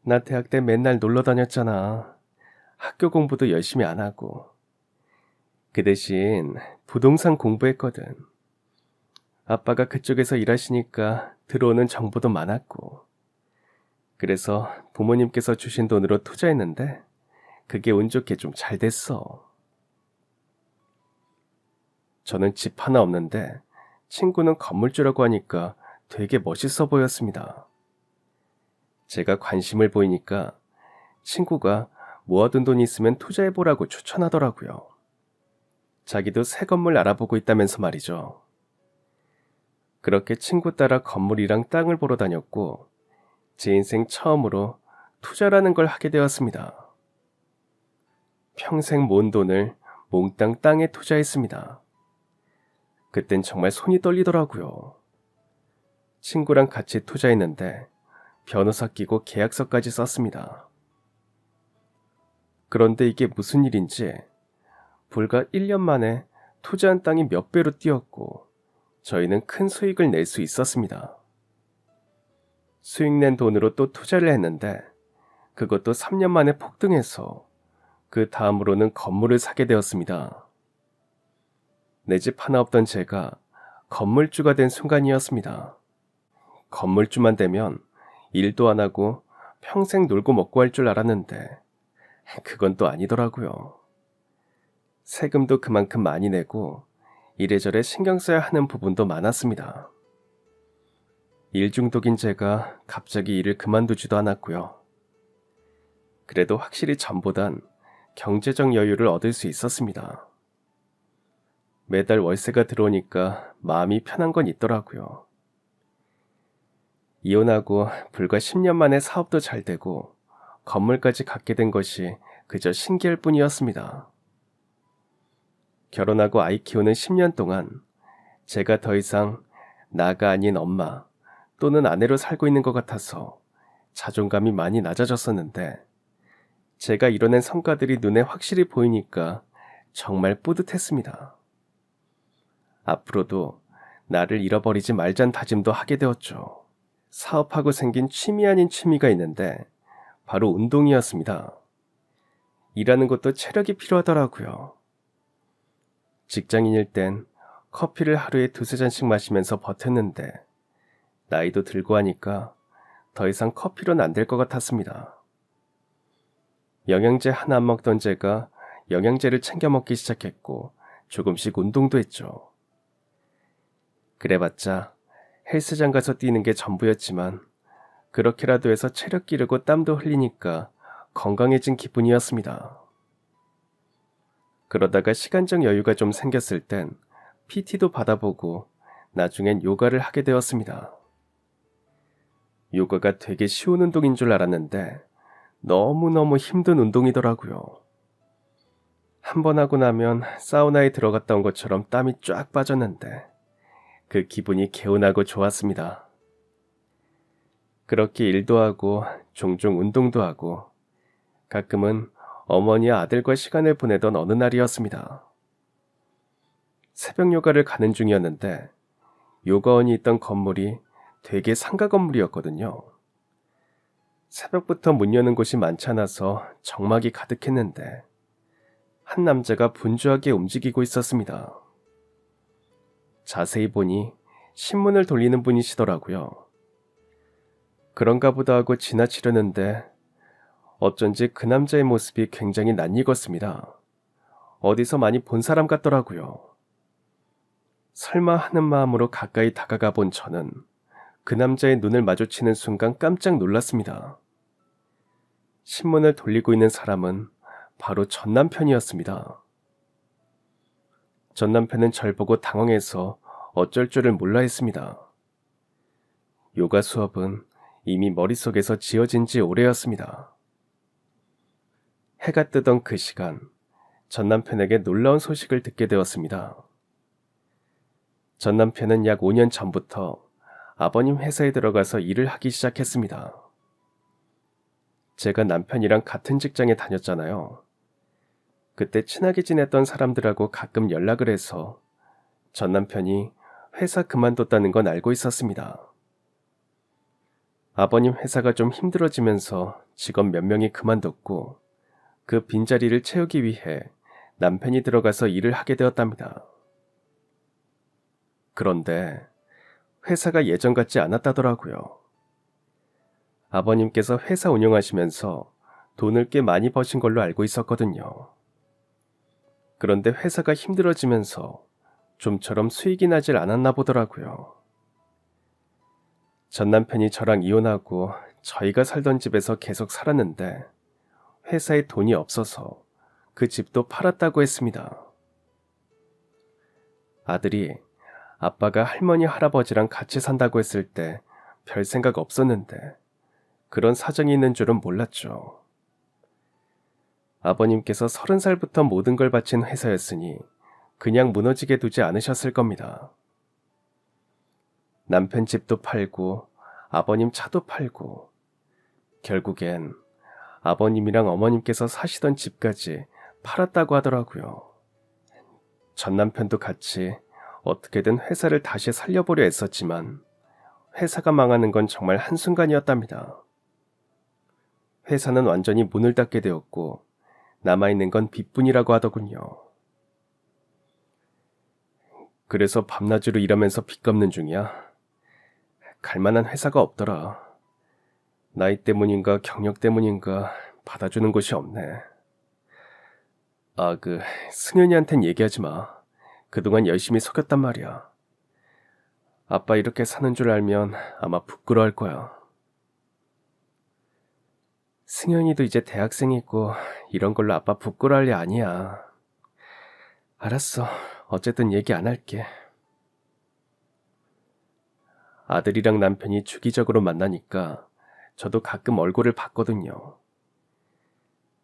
나 대학 때 맨날 놀러 다녔잖아. 학교 공부도 열심히 안 하고. 그 대신 부동산 공부했거든. 아빠가 그쪽에서 일하시니까 들어오는 정보도 많았고. 그래서 부모님께서 주신 돈으로 투자했는데 그게 운 좋게 좀 잘 됐어. 저는 집 하나 없는데 친구는 건물주라고 하니까 되게 멋있어 보였습니다. 제가 관심을 보이니까 친구가 모아둔 돈이 있으면 투자해보라고 추천하더라고요. 자기도 새 건물 알아보고 있다면서 말이죠. 그렇게 친구 따라 건물이랑 땅을 보러 다녔고 제 인생 처음으로 투자라는 걸 하게 되었습니다. 평생 모은 돈을 몽땅 땅에 투자했습니다. 그땐 정말 손이 떨리더라고요. 친구랑 같이 투자했는데 변호사 끼고 계약서까지 썼습니다. 그런데 이게 무슨 일인지 불과 1년 만에 투자한 땅이 몇 배로 뛰었고 저희는 큰 수익을 낼 수 있었습니다. 수익 낸 돈으로 또 투자를 했는데 그것도 3년 만에 폭등해서 그 다음으로는 건물을 사게 되었습니다. 내 집 하나 없던 제가 건물주가 된 순간이었습니다. 건물주만 되면 일도 안 하고 평생 놀고 먹고 할 줄 알았는데 그건 또 아니더라고요. 세금도 그만큼 많이 내고 이래저래 신경 써야 하는 부분도 많았습니다. 일 중독인 제가 갑자기 일을 그만두지도 않았고요. 그래도 확실히 전보단 경제적 여유를 얻을 수 있었습니다. 매달 월세가 들어오니까 마음이 편한 건 있더라고요. 이혼하고 불과 10년 만에 사업도 잘 되고 건물까지 갖게 된 것이 그저 신기할 뿐이었습니다. 결혼하고 아이 키우는 10년 동안 제가 더 이상 나가 아닌 엄마 또는 아내로 살고 있는 것 같아서 자존감이 많이 낮아졌었는데 제가 이뤄낸 성과들이 눈에 확실히 보이니까 정말 뿌듯했습니다. 앞으로도 나를 잃어버리지 말자는 다짐도 하게 되었죠. 사업하고 생긴 취미 아닌 취미가 있는데 바로 운동이었습니다. 일하는 것도 체력이 필요하더라고요. 직장인일 땐 커피를 하루에 2-3잔씩 마시면서 버텼는데 나이도 들고 하니까 더 이상 커피로는 안 될 것 같았습니다. 영양제 하나 안 먹던 제가 영양제를 챙겨 먹기 시작했고 조금씩 운동도 했죠. 그래봤자 헬스장 가서 뛰는 게 전부였지만 그렇게라도 해서 체력 기르고 땀도 흘리니까 건강해진 기분이었습니다. 그러다가 시간적 여유가 좀 생겼을 땐 PT도 받아보고 나중엔 요가를 하게 되었습니다. 요가가 되게 쉬운 운동인 줄 알았는데 너무너무 힘든 운동이더라고요. 한 번 하고 나면 사우나에 들어갔다 온 것처럼 땀이 쫙 빠졌는데 그 기분이 개운하고 좋았습니다. 그렇게 일도 하고 종종 운동도 하고 가끔은 어머니와 아들과 시간을 보내던 어느 날이었습니다. 새벽 요가를 가는 중이었는데 요가원이 있던 건물이 되게 상가 건물이었거든요. 새벽부터 문 여는 곳이 많지 않아서 정막이 가득했는데 한 남자가 분주하게 움직이고 있었습니다. 자세히 보니 신문을 돌리는 분이시더라고요. 그런가 보다 하고 지나치려는데 어쩐지 그 남자의 모습이 굉장히 낯익었습니다. 어디서 많이 본 사람 같더라고요. 설마 하는 마음으로 가까이 다가가 본 저는 그 남자의 눈을 마주치는 순간 깜짝 놀랐습니다. 신문을 돌리고 있는 사람은 바로 전 남편이었습니다. 전 남편은 절 보고 당황해서 어쩔 줄을 몰라 했습니다. 요가 수업은 이미 머릿속에서 지어진 지 오래였습니다. 해가 뜨던 그 시간, 전 남편에게 놀라운 소식을 듣게 되었습니다. 전 남편은 약 5년 전부터 아버님 회사에 들어가서 일을 하기 시작했습니다. 제가 남편이랑 같은 직장에 다녔잖아요. 그때 친하게 지냈던 사람들하고 가끔 연락을 해서 전 남편이 회사 그만뒀다는 건 알고 있었습니다. 아버님 회사가 좀 힘들어지면서 직원 몇 명이 그만뒀고 그 빈자리를 채우기 위해 남편이 들어가서 일을 하게 되었답니다. 그런데 회사가 예전 같지 않았다더라고요. 아버님께서 회사 운영하시면서 돈을 꽤 많이 버신 걸로 알고 있었거든요. 그런데 회사가 힘들어지면서 좀처럼 수익이 나질 않았나 보더라고요. 전 남편이 저랑 이혼하고 저희가 살던 집에서 계속 살았는데 회사에 돈이 없어서 그 집도 팔았다고 했습니다. 아들이 아빠가 할머니 할아버지랑 같이 산다고 했을 때 별 생각 없었는데 그런 사정이 있는 줄은 몰랐죠. 아버님께서 30살부터 모든 걸 바친 회사였으니 그냥 무너지게 두지 않으셨을 겁니다. 남편 집도 팔고 아버님 차도 팔고 결국엔 아버님이랑 어머님께서 사시던 집까지 팔았다고 하더라고요. 전 남편도 같이 어떻게든 회사를 다시 살려보려 했었지만 회사가 망하는 건 정말 한순간이었답니다. 회사는 완전히 문을 닫게 되었고 남아있는 건 빚뿐이라고 하더군요. 그래서 밤낮으로 일하면서 빚 갚는 중이야. 갈만한 회사가 없더라. 나이 때문인가 경력 때문인가 받아주는 곳이 없네. 승현이한텐 얘기하지 마. 그동안 열심히 속였단 말이야. 아빠 이렇게 사는 줄 알면 아마 부끄러워할 거야. 승현이도 이제 대학생이고 이런 걸로 아빠 부끄러워할 일 아니야. 알았어. 어쨌든 얘기 안 할게. 아들이랑 남편이 주기적으로 만나니까 저도 가끔 얼굴을 봤거든요.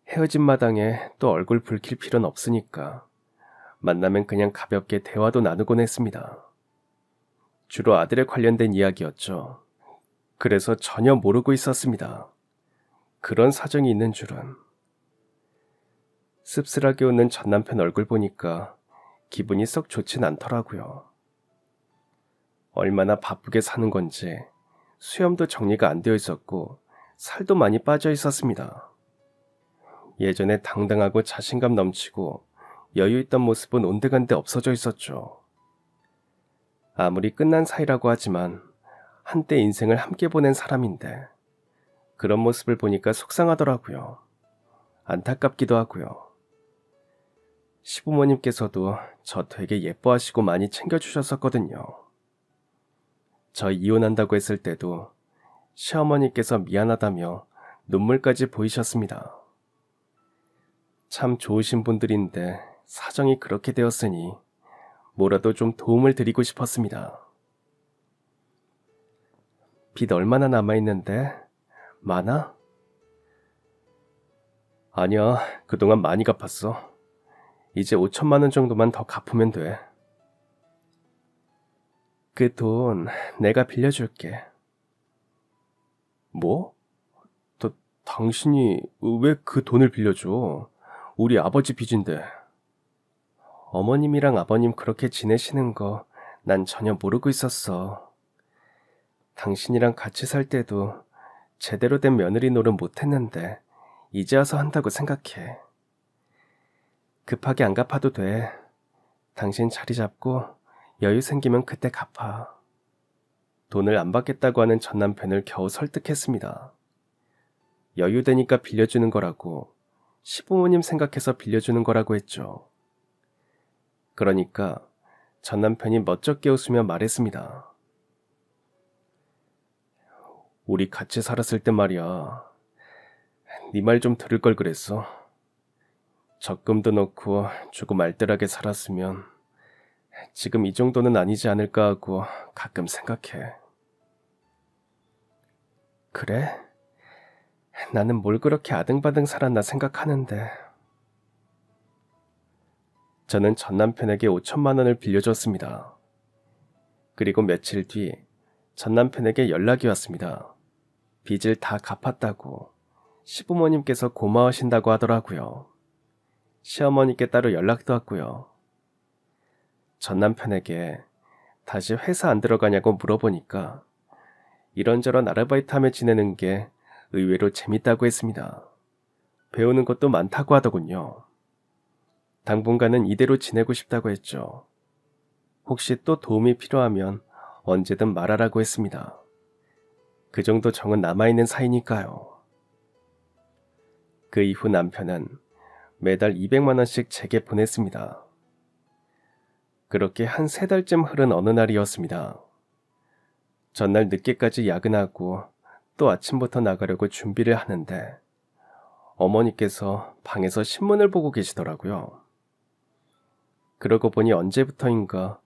헤어진 마당에 또 얼굴 붉힐 필요는 없으니까 만나면 그냥 가볍게 대화도 나누곤 했습니다. 주로 아들에 관련된 이야기였죠. 그래서 전혀 모르고 있었습니다. 그런 사정이 있는 줄은. 씁쓸하게 웃는 전 남편 얼굴 보니까 기분이 썩 좋진 않더라고요. 얼마나 바쁘게 사는 건지 수염도 정리가 안 되어 있었고 살도 많이 빠져 있었습니다. 예전에 당당하고 자신감 넘치고 여유 있던 모습은 온데간데 없어져 있었죠. 아무리 끝난 사이라고 하지만 한때 인생을 함께 보낸 사람인데 그런 모습을 보니까 속상하더라고요. 안타깝기도 하고요. 시부모님께서도 저 되게 예뻐하시고 많이 챙겨주셨었거든요. 저 이혼한다고 했을 때도 시어머니께서 미안하다며 눈물까지 보이셨습니다. 참 좋으신 분들인데 사정이 그렇게 되었으니 뭐라도 좀 도움을 드리고 싶었습니다. 빚 얼마나 남아있는데? 많아? 아니야, 그동안 많이 갚았어. 이제 5천만 원 정도만 더 갚으면 돼. 그 돈 내가 빌려줄게. 뭐? 당신이 왜 그 돈을 빌려줘? 우리 아버지 빚인데. 어머님이랑 아버님 그렇게 지내시는 거 난 전혀 모르고 있었어. 당신이랑 같이 살 때도 제대로 된 며느리 노릇 못했는데 이제 와서 한다고 생각해. 급하게 안 갚아도 돼. 당신 자리 잡고 여유 생기면 그때 갚아. 돈을 안 받겠다고 하는 전 남편을 겨우 설득했습니다. 여유 되니까 빌려주는 거라고, 시부모님 생각해서 빌려주는 거라고 했죠. 그러니까 전 남편이 멋쩍게 웃으며 말했습니다. 우리 같이 살았을 때 말이야. 네 말 좀 들을 걸 그랬어. 적금도 넣고 조금 알뜰하게 살았으면 지금 이 정도는 아니지 않을까 하고 가끔 생각해. 그래? 나는 뭘 그렇게 아등바등 살았나 생각하는데. 저는 전 남편에게 5천만 원을 빌려줬습니다. 그리고 며칠 뒤 전 남편에게 연락이 왔습니다. 빚을 다 갚았다고, 시부모님께서 고마워하신다고 하더라고요. 시어머니께 따로 연락도 왔고요. 전 남편에게 다시 회사 안 들어가냐고 물어보니까 이런저런 아르바이트 하며 지내는 게 의외로 재밌다고 했습니다. 배우는 것도 많다고 하더군요. 당분간은 이대로 지내고 싶다고 했죠. 혹시 또 도움이 필요하면 언제든 말하라고 했습니다. 그 정도 정은 남아있는 사이니까요. 그 이후 남편은 매달 200만 원씩 제게 보냈습니다. 그렇게 한 3달쯤 흐른 어느 날이었습니다. 전날 늦게까지 야근하고 또 아침부터 나가려고 준비를 하는데 어머니께서 방에서 신문을 보고 계시더라고요. 그러고 보니 언제부터인가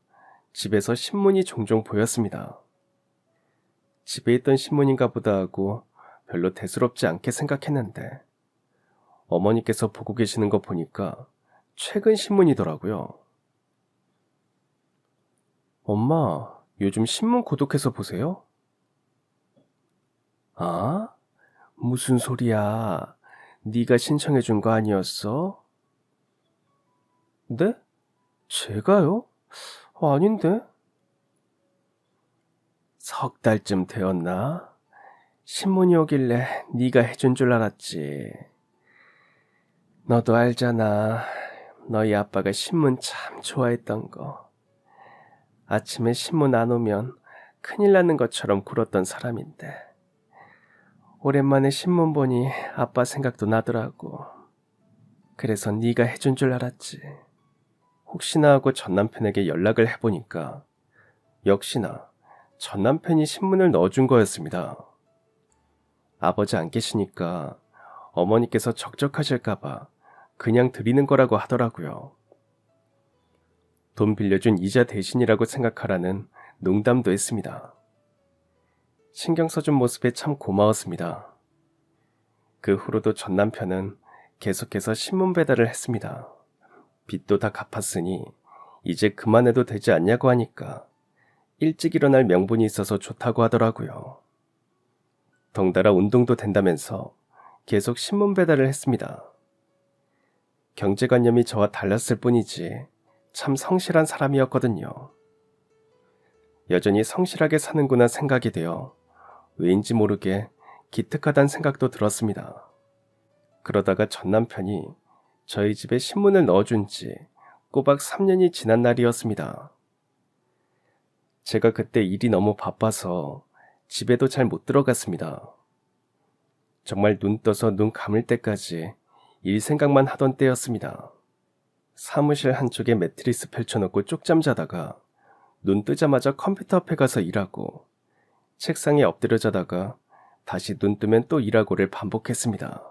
집에서 신문이 종종 보였습니다. 집에 있던 신문인가 보다 하고 별로 대수롭지 않게 생각했는데 어머니께서 보고 계시는 거 보니까 최근 신문이더라고요. 엄마, 요즘 신문 구독해서 보세요? 아? 무슨 소리야? 네가 신청해 준 거 아니었어? 네? 제가요? 아닌데? 석 달쯤 되었나? 신문이 오길래 네가 해준 줄 알았지. 너도 알잖아. 너희 아빠가 신문 참 좋아했던 거. 아침에 신문 안 오면 큰일 나는 것처럼 굴었던 사람인데. 오랜만에 신문 보니 아빠 생각도 나더라고. 그래서 네가 해준 줄 알았지. 혹시나 하고 전 남편에게 연락을 해보니까 역시나 전 남편이 신문을 넣어준 거였습니다. 아버지 안 계시니까 어머니께서 적적하실까봐 그냥 드리는 거라고 하더라고요. 돈 빌려준 이자 대신이라고 생각하라는 농담도 했습니다. 신경 써준 모습에 참 고마웠습니다. 그 후로도 전 남편은 계속해서 신문 배달을 했습니다. 빚도 다 갚았으니 이제 그만해도 되지 않냐고 하니까 일찍 일어날 명분이 있어서 좋다고 하더라고요. 덩달아 운동도 된다면서 계속 신문 배달을 했습니다. 경제관념이 저와 달랐을 뿐이지 참 성실한 사람이었거든요. 여전히 성실하게 사는구나 생각이 되어 왜인지 모르게 기특하다는 생각도 들었습니다. 그러다가 전 남편이 저희 집에 신문을 넣어준 지 꼬박 3년이 지난 날이었습니다. 제가 그때 일이 너무 바빠서 집에도 잘 못 들어갔습니다. 정말 눈 떠서 눈 감을 때까지 일 생각만 하던 때였습니다. 사무실 한쪽에 매트리스 펼쳐놓고 쪽잠 자다가 눈 뜨자마자 컴퓨터 앞에 가서 일하고 책상에 엎드려 자다가 다시 눈 뜨면 또 일하고를 반복했습니다.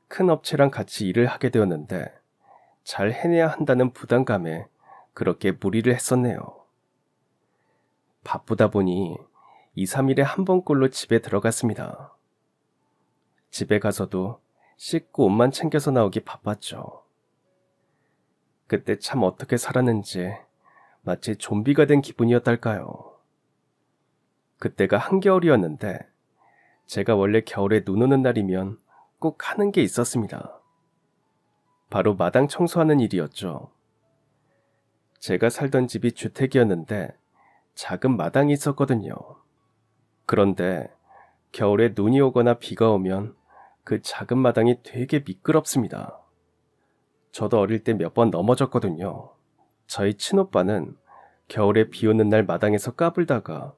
큰 업체랑 같이 일을 하게 되었는데 잘 해내야 한다는 부담감에 그렇게 무리를 했었네요. 바쁘다 보니 2, 3일에 한 번꼴로 집에 들어갔습니다. 집에 가서도 씻고 옷만 챙겨서 나오기 바빴죠. 그때 참 어떻게 살았는지 마치 좀비가 된 기분이었달까요. 그때가 한겨울이었는데 제가 원래 겨울에 눈 오는 날이면 꼭 하는 게 있었습니다. 바로 마당 청소하는 일이었죠. 제가 살던 집이 주택이었는데 작은 마당이 있었거든요. 그런데 겨울에 눈이 오거나 비가 오면 그 작은 마당이 되게 미끄럽습니다. 저도 어릴 때 몇 번 넘어졌거든요. 저희 친오빠는 겨울에 비 오는 날 마당에서 까불다가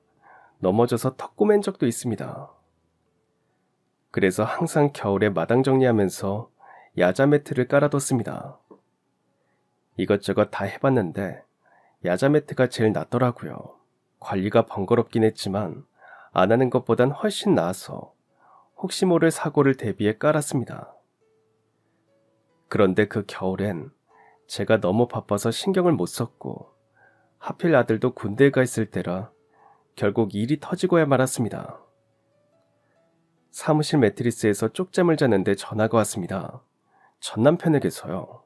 넘어져서 턱 꼬맨 적도 있습니다. 그래서 항상 겨울에 마당 정리하면서 야자 매트를 깔아뒀습니다. 이것저것 다 해봤는데 야자 매트가 제일 낫더라고요. 관리가 번거롭긴 했지만 안 하는 것보단 훨씬 나아서 혹시 모를 사고를 대비해 깔았습니다. 그런데 그 겨울엔 제가 너무 바빠서 신경을 못 썼고 하필 아들도 군대에 가 있을 때라 결국 일이 터지고야 말았습니다. 사무실 매트리스에서 쪽잠을 자는데 전화가 왔습니다. 전 남편에게서요.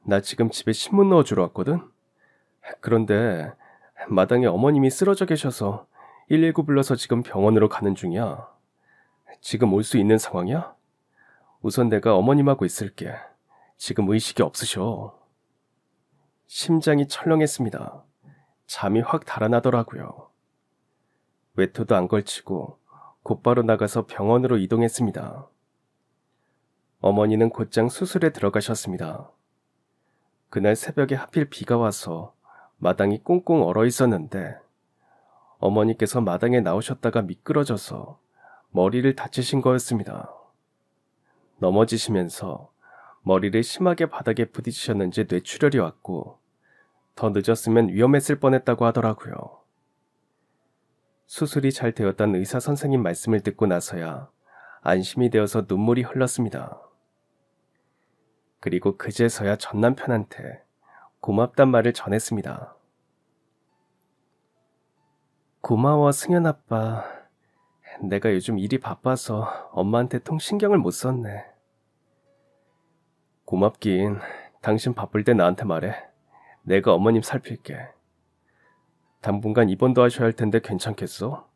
나 지금 집에 신문 넣어주러 왔거든? 그런데 마당에 어머님이 쓰러져 계셔서 119 불러서 지금 병원으로 가는 중이야. 지금 올 수 있는 상황이야? 우선 내가 어머님하고 있을게. 지금 의식이 없으셔. 심장이 철렁했습니다. 잠이 확 달아나더라고요. 외투도 안 걸치고 곧바로 나가서 병원으로 이동했습니다. 어머니는 곧장 수술에 들어가셨습니다. 그날 새벽에 하필 비가 와서 마당이 꽁꽁 얼어 있었는데 어머니께서 마당에 나오셨다가 미끄러져서 머리를 다치신 거였습니다. 넘어지시면서 머리를 심하게 바닥에 부딪히셨는지 뇌출혈이 왔고 더 늦었으면 위험했을 뻔했다고 하더라고요. 수술이 잘 되었다는 의사 선생님 말씀을 듣고 나서야 안심이 되어서 눈물이 흘렀습니다. 그리고 그제서야 전 남편한테 고맙단 말을 전했습니다. 고마워 승현 아빠. 내가 요즘 일이 바빠서 엄마한테 통 신경을 못 썼네. 고맙긴. 당신 바쁠 때 나한테 말해. 내가 어머님 살필게. 당분간 입원도 하셔야 할 텐데 괜찮겠어?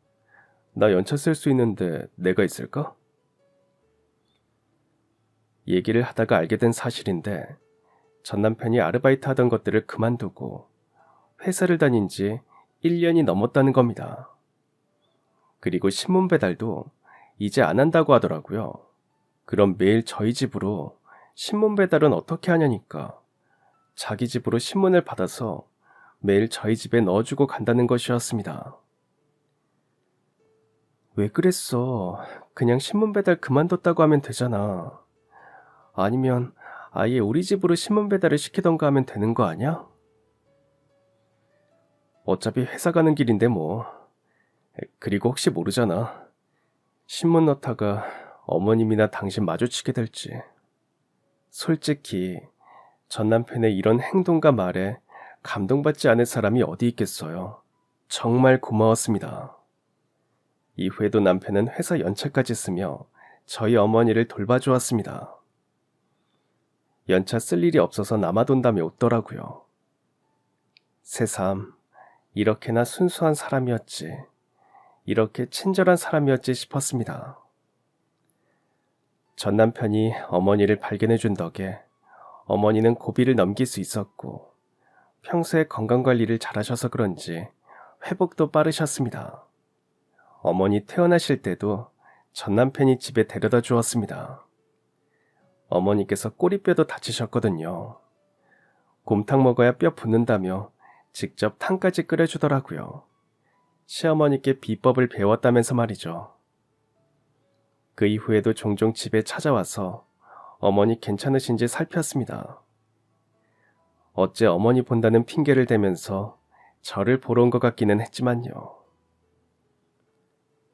나 연차 쓸 수 있는데 내가 있을까? 얘기를 하다가 알게 된 사실인데 전 남편이 아르바이트 하던 것들을 그만두고 회사를 다닌 지 1년이 넘었다는 겁니다. 그리고 신문 배달도 이제 안 한다고 하더라고요. 그럼 매일 저희 집으로 신문 배달은 어떻게 하냐니까 자기 집으로 신문을 받아서 매일 저희 집에 넣어주고 간다는 것이었습니다. 왜 그랬어? 그냥 신문 배달 그만뒀다고 하면 되잖아. 아니면 아예 우리 집으로 신문 배달을 시키던가 하면 되는 거 아니야? 어차피 회사 가는 길인데 뭐. 그리고 혹시 모르잖아. 신문 넣다가 어머님이나 당신 마주치게 될지. 솔직히 전 남편의 이런 행동과 말에 감동받지 않을 사람이 어디 있겠어요. 정말 고마웠습니다. 이후에도 남편은 회사 연차까지 쓰며 저희 어머니를 돌봐주었습니다. 연차 쓸 일이 없어서 남아돈다며 웃더라고요. 새삼 이렇게나 순수한 사람이었지, 이렇게 친절한 사람이었지 싶었습니다. 전 남편이 어머니를 발견해준 덕에 어머니는 고비를 넘길 수 있었고 평소에 건강관리를 잘하셔서 그런지 회복도 빠르셨습니다. 어머니 퇴원하실 때도 전 남편이 집에 데려다 주었습니다. 어머니께서 꼬리뼈도 다치셨거든요. 곰탕 먹어야 뼈 붙는다며 직접 탕까지 끓여주더라고요. 시어머니께 비법을 배웠다면서 말이죠. 그 이후에도 종종 집에 찾아와서 어머니 괜찮으신지 살폈습니다. 어째 어머니 본다는 핑계를 대면서 저를 보러 온 것 같기는 했지만요.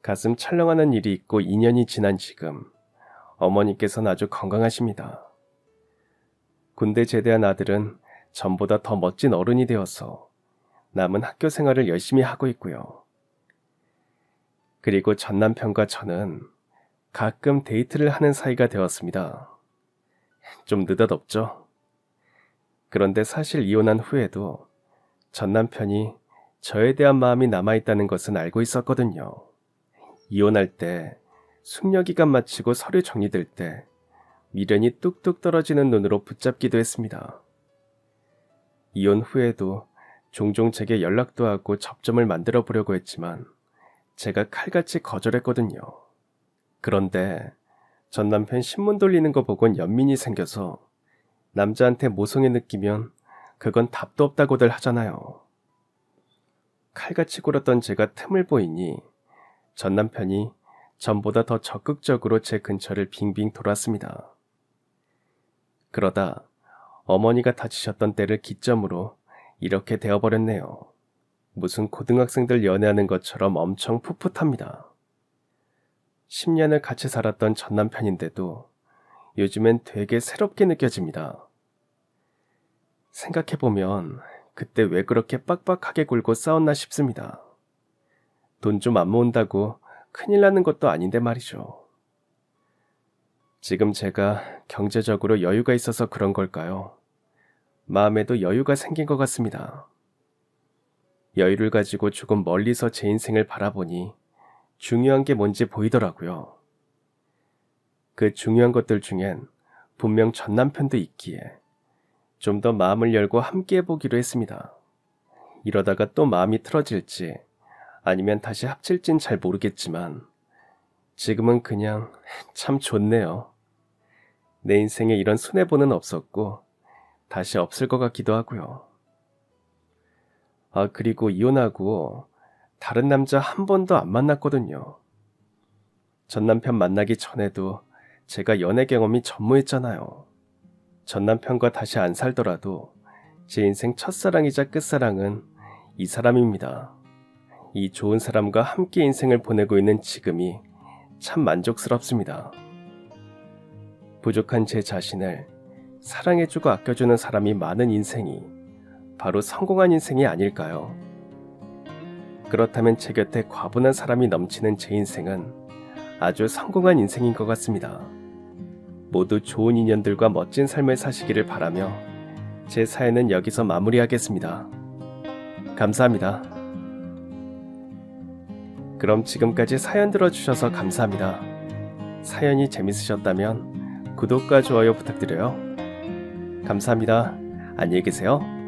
가슴 찰렁하는 일이 있고 2년이 지난 지금 어머니께서는 아주 건강하십니다. 군대 제대한 아들은 전보다 더 멋진 어른이 되어서 남은 학교 생활을 열심히 하고 있고요. 그리고 전 남편과 저는 가끔 데이트를 하는 사이가 되었습니다. 좀 느닷없죠? 그런데 사실 이혼한 후에도 전 남편이 저에 대한 마음이 남아있다는 것은 알고 있었거든요. 이혼할 때 숙려기간 마치고 서류 정리될 때 미련이 뚝뚝 떨어지는 눈으로 붙잡기도 했습니다. 이혼 후에도 종종 제게 연락도 하고 접점을 만들어 보려고 했지만 제가 칼같이 거절했거든요. 그런데 전 남편 신문 돌리는 거 보곤 연민이 생겨서 남자한테 모성애 느끼면 그건 답도 없다고들 하잖아요. 칼같이 굴었던 제가 틈을 보이니 전 남편이 전보다 더 적극적으로 제 근처를 빙빙 돌았습니다. 그러다 어머니가 다치셨던 때를 기점으로 이렇게 되어버렸네요. 무슨 고등학생들 연애하는 것처럼 엄청 풋풋합니다. 10년을 같이 살았던 전 남편인데도 요즘엔 되게 새롭게 느껴집니다. 생각해보면 그때 왜 그렇게 빡빡하게 굴고 싸웠나 싶습니다. 돈 좀 안 모은다고 큰일 나는 것도 아닌데 말이죠. 지금 제가 경제적으로 여유가 있어서 그런 걸까요? 마음에도 여유가 생긴 것 같습니다. 여유를 가지고 조금 멀리서 제 인생을 바라보니 중요한 게 뭔지 보이더라고요. 그 중요한 것들 중엔 분명 전 남편도 있기에 좀 더 마음을 열고 함께 해보기로 했습니다. 이러다가 또 마음이 틀어질지 아니면 다시 합칠진 잘 모르겠지만 지금은 그냥 참 좋네요. 내 인생에 이런 손해보는 없었고 다시 없을 것 같기도 하고요. 그리고 이혼하고 다른 남자 한 번도 안 만났거든요. 전 남편 만나기 전에도 제가 연애 경험이 전무했잖아요. 전 남편과 다시 안 살더라도 제 인생 첫사랑이자 끝사랑은 이 사람입니다. 이 좋은 사람과 함께 인생을 보내고 있는 지금이 참 만족스럽습니다. 부족한 제 자신을 사랑해주고 아껴주는 사람이 많은 인생이 바로 성공한 인생이 아닐까요? 그렇다면 제 곁에 과분한 사람이 넘치는 제 인생은 아주 성공한 인생인 것 같습니다. 모두 좋은 인연들과 멋진 삶을 사시기를 바라며 제 사연은 여기서 마무리하겠습니다. 감사합니다. 그럼 지금까지 사연 들어주셔서 감사합니다. 사연이 재밌으셨다면 구독과 좋아요 부탁드려요. 감사합니다. 안녕히 계세요.